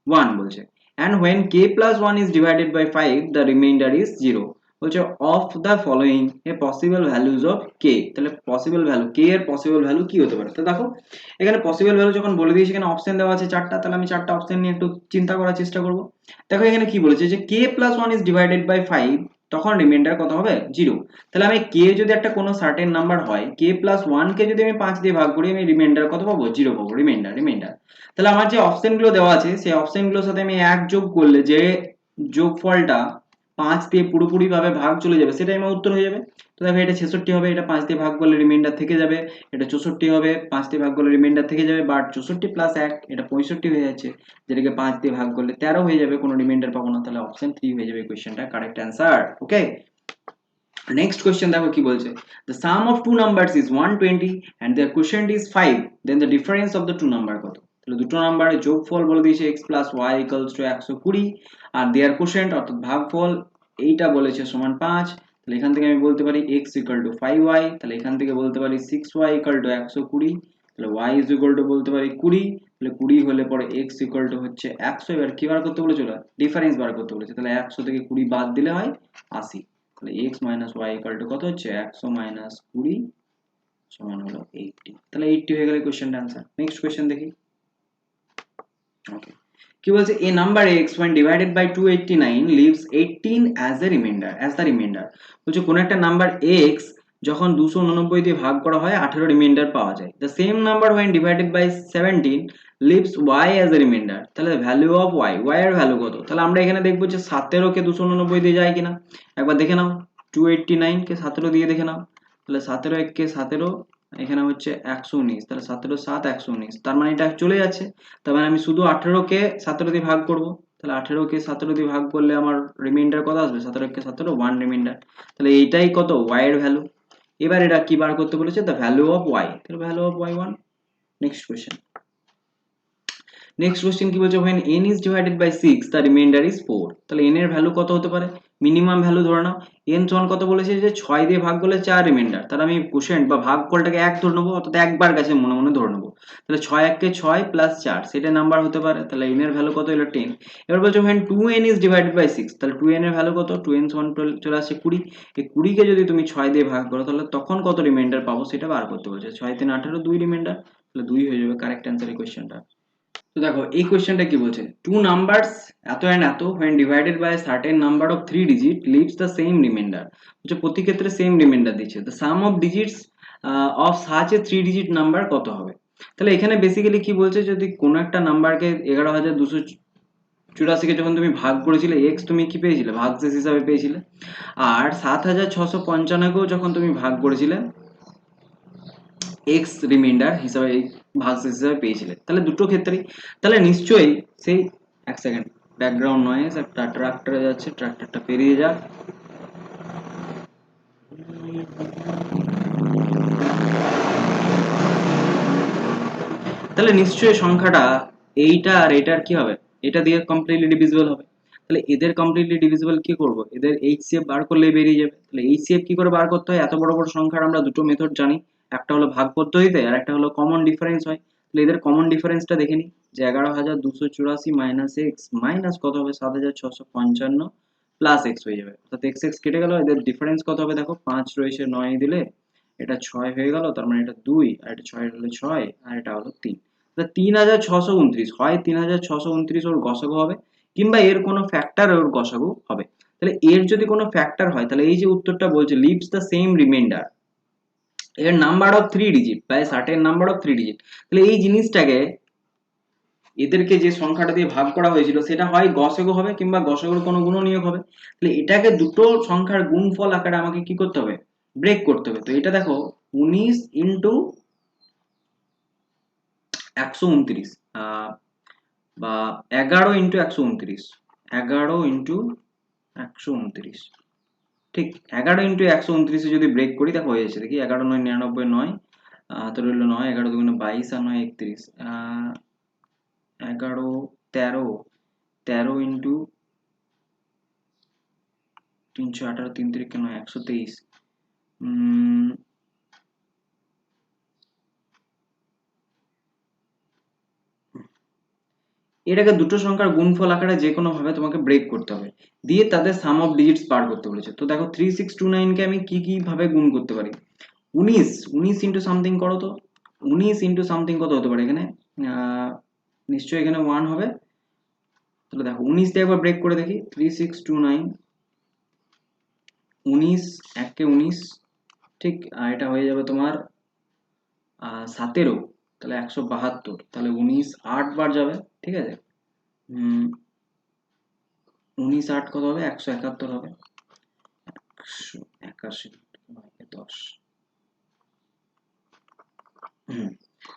1 বলছে, and when k plus 1 is divided by 5 the remainder is 0। বলছে of the following a possible values of k, তাহলে পসিবল ভ্যালু k এর পসিবল ভ্যালু কি হতে পারে। তো দেখো এখানে পসিবল ভ্যালু যখন বলে দিয়েছি, এখানে অপশন দেওয়া আছে 4টা, তাহলে আমি 4টা অপশন নিয়ে একটু চিন্তা করার চেষ্টা করব। দেখো এখানে কি বলেছে যে k plus 1 is divided by 5 তখন রিমাইন্ডার কত হবে 0, তাহলে আমি k যদি একটা কোনো সার্টেন নাম্বার হয়, k plus 1 কে যদি আমি 5 দিয়ে ভাগ করি আমি রিমাইন্ডার কত পাবো 0 পাবো, রিমাইন্ডার। তাহলে আমার যে অপশনগুলো দেওয়া আছে সেই অপশনগুলোর সাথে আমি 1 যোগ করলে যে যোগফলটা 5 দিয়ে পুরোপুরি ভাবে ভাগ চলে যাবে, সেটাই আমার উত্তর হয়ে যাবে। তো দেখো এটা 66 হবে, এটা 5 দিয়ে ভাগ করলে রিমাইন্ডার থেকে যাবে, এটা 64 হবে, 5 দিয়ে ভাগ করলে রিমাইন্ডার থেকে যাবে, বাট 64 প্লাস 1 এটা 65 হয়ে যাচ্ছে, যেটাকে 5 দিয়ে ভাগ করলে 13 হয়ে যাবে, কোনো রিমাইন্ডার পাবো না, তাহলে অপশন 3 হয়ে যাবে কোশ্চেনটা কারেক্ট অ্যান্সার। ওকে, নেক্সট কোশ্চেন দেখো কি বলছে, the sum of two numbers is 120 and their quotient is 5, then the difference of the two number কত? তাহলে দুটো নাম্বারের যোগফল বলে দিয়েছে x plus y equals to 120 R their quotient অর্থাৎ ভাগফল এইটা বলেছে সমান 5, তাহলে এখান থেকে আমি বলতে পারি x equal to 5y, তাহলে এখান থেকে বলতে পারি 6y equal to 120, তাহলে y is equal to বলতে পারি 20, তাহলে 20 হলে পরে x equal to হচ্ছে 100, এবার কি বার করতে বলেছিল, ডিফারেন্স বার করতে বলেছে, তাহলে 100 থেকে 20 বাদ দিলে হয় 80, তাহলে x minus y equal to কত হচ্ছে 100 minus 20 সমান হলো 80, তাহলে 80 হয়ে গেল কোশ্চেনটা आंसर। নেক্সট কোশ্চেন দেখি। ওকে, কি বলছে, a number x when divided by 289 leaves 18 as a remainder, as the remainder, বলছে কোন একটা নাম্বার x যখন 289 দিয়ে ভাগ করা হয় 18 রিমাইন্ডার পাওয়া যায়, the same number when divided by 17 leaves y as a remainder, তাহলে ভ্যালু অফ y, y এর ভ্যালু কত, তাহলে আমরা এখানে দেখব যে 17 কে 289 দিয়ে যায় কিনা, একবার দেখে নাও, 289 কে 17 দিয়ে দেখে নাও, তাহলে 17 1 কে 17, এখানে হচ্ছে 119, তাহলে 17 7 119, তার মানে এটা চলে যাচ্ছে, তার মানে আমি শুধু 18 কে 17 দিয়ে ভাগ করব, তাহলে 18 কে 17 দিয়ে ভাগ করলে আমার রিমাইন্ডার কত আসবে, 17 কে 17 1 রিমাইন্ডার, তাহলে এইটাই কত y এর ভ্যালু। এবার এটা কি বার করতে বলেছে, দ্য ভ্যালু অফ y, তাহলে value of y 1। Next question, next question কি বলছে, when n is divided by 6 the remainder is 4, তাহলে n এর ভ্যালু কত হতে পারে, মিনিমাম ভ্যালু ধরে নাও, n সমান কত বলেছে যে 6 দিয়ে ভাগ করলে 4 রিমাইন্ডার, তাহলে আমি কোশ্চেন বা ভাগফলটাকে 1 ধরে নেবো, অর্থাৎ একবার কাছে মনে মনে ধরে নেবো, তাহলে 6 1 কে 6 প্লাস 4 সেটা নাম্বার হতে পারে, তাহলে n এর ভ্যালু কত হলো 10। এবার বলছে when 2n is divided by 6, তাহলে 2n এর ভ্যালু কত, 2n সমান চলে আসছে 20, এই 20 কে যদি তুমি 6 দিয়ে ভাগ করো তাহলে তখন কত রিমাইন্ডার পাবো সেটা বার করতে বলছে, 6 3 18 2 রিমাইন্ডার, তাহলে 2 হয়ে যাবে কারেক্ট অ্যানসার এই কোশ্চেনটা। তো দেখো এই কোশ্চেনটা কি বলছে, টু নাম্বারস এত এন্ড এত when divided by a certain number of 3 digit leaves the same remainder, হচ্ছে প্রতি ক্ষেত্রে সেম রিমাইন্ডার দিচ্ছে, the sum of digits of such a 3 digit number কত হবে, তাহলে এখানে বেসিক্যালি কি বলছে, যদি কোনো একটা নাম্বারকে 11284 কে যখন তুমি ভাগ করেছিলে x তুমি কি পেয়েছিলে, ভাগশেষ হিসাবে পেয়েছিলে, আর 7655 কেও যখন তুমি ভাগ করেছিলে এক্স রিমাইন্ডার হিসাবে ভাগশেষ হিসাবে পেয়েছিলে, তাহলে দুটো ক্ষেত্রেই তাহলে নিশ্চয়ই সেই, এক সেকেন্ড ব্যাকগ্রাউন্ড নয়েজ, একটা ট্রাক্টরে যাচ্ছে, ট্রাক্টরটা পেরিয়ে যাক, তাহলে নিশ্চয়ই সংখ্যাটা এইটা আর এটার কি হবে, এটা দিয়ে কমপ্লিটলি ডিভিজিবল হবে, তাহলে এদের কমপ্লিটলি ডিভিজিবল কি করব, এদের এইচসিএফ বার করলেই বেরিয়ে যাবে, তাহলে এইচসিএফ কি করে বার করতে হয়, এত বড় বড় সংখ্যার আমরা দুটো মেথড জানি, একটা হলো ভাগ পদ্ধতিতে আর একটা হলো কমন ডিফারেন্স হয়, তাহলে এদের কমন ডিফারেন্সটা দেখে নিই, যে 11284 মাইনাস এক্স মাইনাস কত হবে 7655 প্লাস এক্স হয়ে যাবে, অর্থাৎ এক্স এক্স কেটে গেল, এদের ডিফারেন্স কত হবে দেখো, 5 রয়েছে 9 দিলে এটা 6 হয়ে গেল, তার মানে এটা 2 আর এটা 6 হলো 6 আর এটা হলো 3, 3629 হয় 3629 ওর গসাগু হবে, কিংবা এর কোনো ফ্যাক্টর ওর গসাগু হবে, তাহলে এর যদি কোনো ফ্যাক্টর হয় তাহলে এই যে উত্তরটা বলছে লিভস দ্য সেম রিমাইন্ডার, এর number of 3 digit by certain number of 3 digit, তাহলে এই জিনিসটাকে এদেরকে যে সংখ্যাটা দিয়ে ভাগ করা হয়েছিল সেটা হয় গসাগু হবে কিংবা গসাগুর কোনো গুণনীয়ক হবে, তাহলে এটাকে দুটো সংখ্যার গুণফল আকারে আমাকে কি করতে হবে, ব্রেক করতে হবে, তো এটা দেখো 19 ইন্টু 129 বা 11 ইন্টু 129, 11 ইন্টু 129, ঠিক 11 ইন্টু 129 যদি ব্রেক করি দেখো হয়ে যাচ্ছে, দেখি 11 9 99 9 হাতে রইল 9, 11 দুগুণে 22 আর 9 31, 11 13, 13 ইন্টু 318 3 3 9 123, এটাকে দুটো সংখ্যার গুণফল আকারে যে কোনো ভাবে তোমাকে ব্রেক করতে হবে, দিয়ে তাদের সাম অফ ডিজিটস বার করতে বলেছে, তো দেখো 3629 কে আমি কি কি ভাবে গুণ করতে পারি, 19 ইন্টু সামথিং করো তো, 19 ইন্টু সামথিং কত হতে পারে এখানে, নিশ্চয়ই এখানে 1 হবে, তাহলে দেখো 19 দিয়ে একবার ব্রেক করে দেখি, 3629 19 1 কে 19, ঠিক, আর এটা হয়ে যাবে তোমার 17, তাহলে 172, তাহলে 19 8 বার যাবে, ঠিক আছে, 19 8 কত হবে 171 হবে 181 10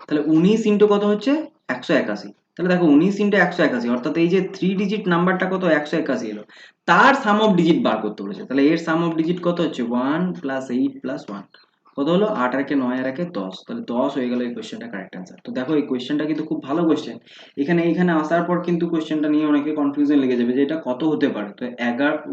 তাহলে 19 ইন্টু কত হচ্ছে 181 তাহলে দেখো 19 ইন্টু 181 অর্থাৎ এই যে 3 ডিজিট নাম্বারটা কত 181 এলো তার সাম অফ ডিজিট বার করতে বলেছে তাহলে এর সাম অফ ডিজিট কত হচ্ছে 1 প্লাস 8 প্লাস 1 কত হলো 8 আর 9 আর 10 তাহলে 10 হয়ে গেল এই কোশ্চেনটা কারেক্ট অ্যান্সার তো দেখো এই কোশ্চেনটা কিন্তু খুব ভালো কোশ্চেন এখানে আসার পর কিন্তু কোশ্চেনটা নিয়ে অনেকে কনফিউশন লেগে যাবে যে এটা কত হতে পারে তো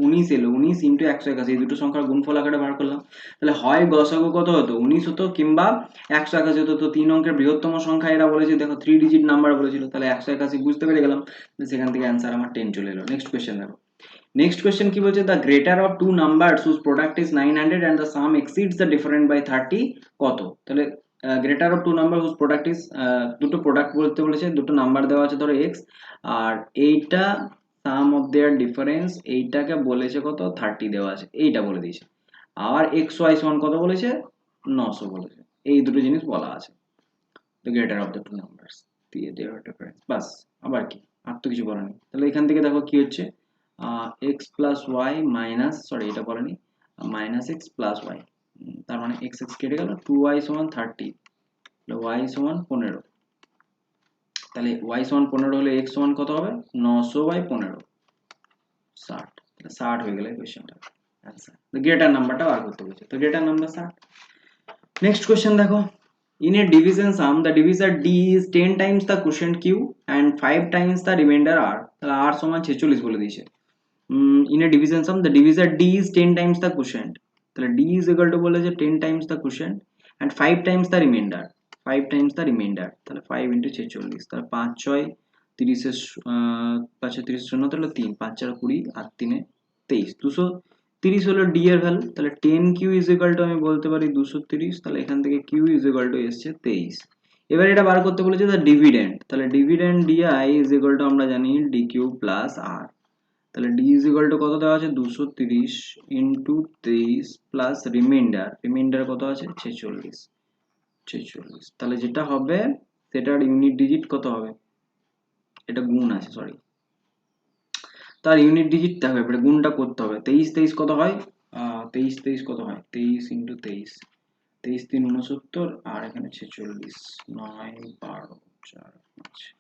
19 এলো 19 ইন্টু 181 এই দুটো সংখ্যার গুণফল আকারে বার করলাম তাহলে হয় গসাগু কত হতো 19 হতো কিংবা 181 হতো তো 3 অঙ্কের বৃহত্তম সংখ্যা এরা বলেছে দেখো 3 ডিজিট নাম্বার বলেছিল তাহলে 181 বুঝতে পেরে গেলাম সেখান থেকে অ্যান্সার আমার 10 চলে এলো নেক্সট কোশ্চেন দেখো নেক্সট কোশ্চেন কি বলছে the greater of two numbers whose product is 900 and the sum exceeds the different by 30 কত তাহলে greater of two number whose product is দুটো প্রোডাক্ট বলতে বলেছে দুটো নাম্বার দেওয়া আছে ধরো x আর এইটা সাম অফ দেয়ার ডিফারেন্স এইটাকে বলেছে কত 30 দেওয়া আছে এইটা বলে দিয়েছে আর x y সমান কত বলেছে 900 বলেছে এই দুটো জিনিস বলা আছে the greater of the two numbers দিয়ে দেওয়ার ডিফারেন্স বাস আবার কি আর তো কিছু বলা নেই তাহলে এখান থেকে দেখো কি হচ্ছে x plus y minus sorry এটা বলেনি মাইনাস এক্স প্লাস ওয়াই তার মানে x x কেটে গেল 2y সমান 30 y সমান 15 তাহলে y সমান 15 হলে x সমান কত হবে 900 বাই 15 60 তাহলে 60 হয়ে গেল এই কোশ্চেনটা आंसर তো গ্রেটার নাম্বারটা বার করতে বলেছে তো গ্রেটার নাম্বার 60 নেক্সট কোশ্চেন দেখো in a division sum the divisor d is 10 times the quotient q and 5 times the remainder r তাহলে r সমান 46 বলে দিয়েছে in a division sum the divisor d is 10 times the quotient তাহলে d is equal to বলে যে 10 times the quotient and 5 times the remainder 5 times the remainder তাহলে 5 into 46 তাহলে 5 6 30 এর 5 30 শূন্য তাহলে 3 5 4 20 আর 3 23 230 হলো d এর ভ্যালু তাহলে 10q is equal to আমি বলতে পারি 230 তাহলে এখান থেকে q is equal to এসেছে 23 এবার এটা বার করতে বলেছে the dividend তাহলে dividend di is equal to আমরা জানি dq plus r তাহলে d is equal to কত দেওয়া আছে 230 into 23 plus remainder কত আছে 46 তাহলে যেটা হবে সেটার ইউনিট ডিজিট কত হবে এটা গুণ আছে সরি তার ইউনিট ডিজিট দেখো এবারে গুণটা করতে হবে 23 কত হয় 23 কত হয় 23 into 23 23 3 69 আর এখানে 46 9 12 4 5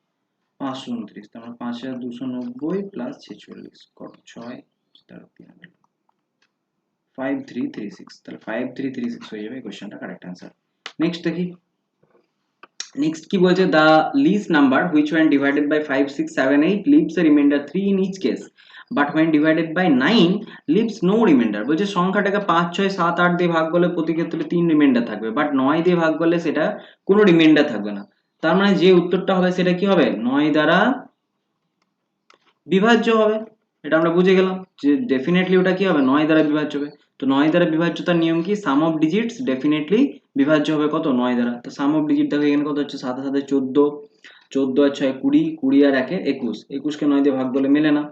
529 তার মানে 5290 প্লাস 46 কত 6 তার 3 5336 তাহলে 5336 হয়ে যাবে কোশ্চেনটা কারেক্ট आंसर নেক্সট দেখি নেক্সট কি বলছে the least number which when divided by 5 6 7 8 leaves a remainder 3 in each case but when divided by 9 leaves no remainder বলছে সংখ্যাটাকে 5 6 7 8 দিয়ে ভাগ করলে প্রতি ক্ষেত্রে 3 রিমাইন্ডার থাকবে বাট 9 দিয়ে ভাগ করলে সেটা কোনো রিমাইন্ডার থাকবে না তার মানে যে উত্তরটা হবে সেটা কি হবে 9 দ্বারা বিভাজ্য হবে এটা আমরা বুঝে গেলাম যে ডেফিনেটলি ওটা কি হবে 9 দ্বারা বিভাজ্য হবে তো 9 দ্বারা বিভাজ্যতার নিয়ম কি সাম অফ ডিজিটস ডেফিনেটলি বিভাজ্য হবে কত 9 দ্বারা তো সাম অফ ডিজিট দেখো এখানে কত হচ্ছে 7 7 14 14 আর 6 20 20 আর 1 21 21 কে 9 দিয়ে ভাগ করলে মেলে না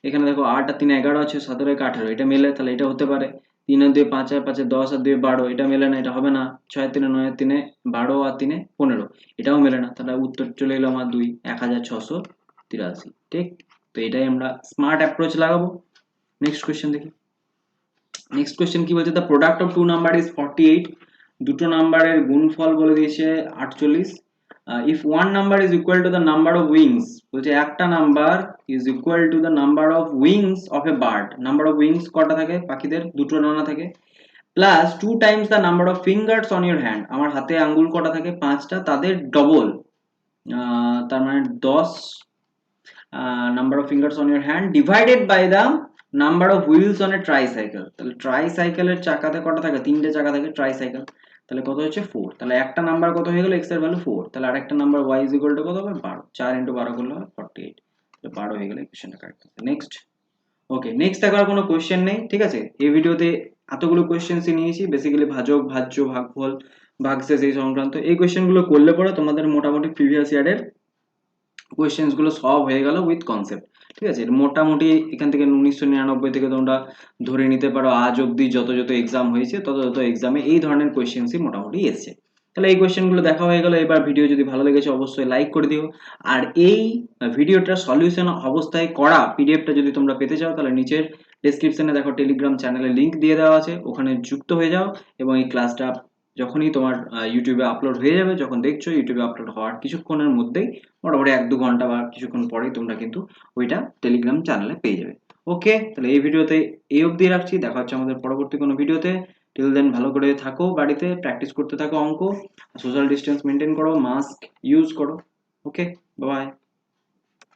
এখানে দেখো 8 আর 3 11 আছে 17 আর 18 এটা মেলে তাহলে এটা হতে পারে 3 আর 2 5 আর 5 10 আর 2 12 এটা মেলে না এটা হবে না 6 আর 3 9 আর 3 12 আর 3 15 এটাও মেলে না তাহলে উত্তর চলে এলো আমার 2 1683 ঠিক তো এটাই আমরা স্মার্ট অ্যাপ্রোচ লাগাবো নেক্সট কোশ্চেন দেখি নেক্সট কোশ্চেন কি বলছে the product of two number is 48 দুটো নাম্বারের গুণফল বলে দিয়েছে 48 if one number is equal to the number of wings বলছে একটা number is equal to the number of wings of a bird number of wings কটা থাকে পাখিদের দুটো ডানা থাকে plus 2 times the number of fingers on your hand আমার হাতে আঙ্গুল কটা থাকে 5টা তাদের ডবল তার মানে 10 number of fingers on your hand divided by the number of wheels on a tricycle তাহলে ট্রাইসাইকেল এর চাকাতে কটা থাকে তিনটে চাকা থাকে ট্রাইসাইকেল তাহলে কত হচ্ছে 4 তাহলে একটা নাম্বার কত হয়ে গেল x এর ভ্যালু 4 তাহলে আরেকটা number y is equal to কত হবে 12 4 into 12 করলে হবে 48 তাহলে 12 হয়ে গেল ইকুয়েশনটা কারেক্ট নেক্সট ওকে নেক্সট দেখার কোনো কোশ্চেন নেই ঠিক আছে এই ভিডিওতে এতগুলো কোশ্চেনস নিয়েছি বেসিক্যালি ভাজক ভাজ্য ভাগফল ভাগশেষ এই সংক্রান্ত এই কোশ্চেনগুলো করলে পরে তোমাদের মোটামুটি প্রিভিয়াস ইয়ারের কোশ্চেন্স গুলো সলভ হয়ে গেল উইথ কনসেপ্ট ঠিক আছে মোটামুটি এখান থেকে 1999 থেকে তোমরা ধরে নিতে পারো আজ অবধি যত এক্সাম হয়েছে তত এক্সামে এই ধরনের কোশ্চেন্সই মোটামুটি এসেছে তাহলে এই কোয়েশ্চেনগুলো দেখা হয়ে গেল। এবার ভিডিও যদি ভালো লেগেছে অবশ্যই লাইক করে দিও। আর এই ভিডিওটার সলিউশন অবস্থায় করা পিডিএফটা যদি তোমরা পেতে চাও তাহলে নিচের ডেসক্রিপশনে দেখো টেলিগ্রাম চ্যানেলের লিঙ্ক দিয়ে দেওয়া আছে, ওখানে যুক্ত হয়ে যাও এবং এই ক্লাসটা যখনই তোমার ইউটিউবে আপলোড হয়ে যাবে, যখন দেখছো ইউটিউবে আপলোড হওয়ার কিছুক্ষণের মধ্যেই, মোটামুটি 1-2 ঘন্টা বা কিছুক্ষণ পরেই তোমরা কিন্তু ওইটা টেলিগ্রাম চ্যানেলে পেয়ে যাবে। ওকে, তাহলে এই ভিডিওতে এই অবধি রাখছি, দেখা হচ্ছে আমাদের পরবর্তী কোনো ভিডিওতে। টিল দেন ভালো করে থাকো, বাড়িতে প্র্যাকটিস করতে থাকো অঙ্ক, সোশ্যাল ডিস্টেন্স মেনটেন করো, মাস্ক ইউজ করো। ওকে, বাই।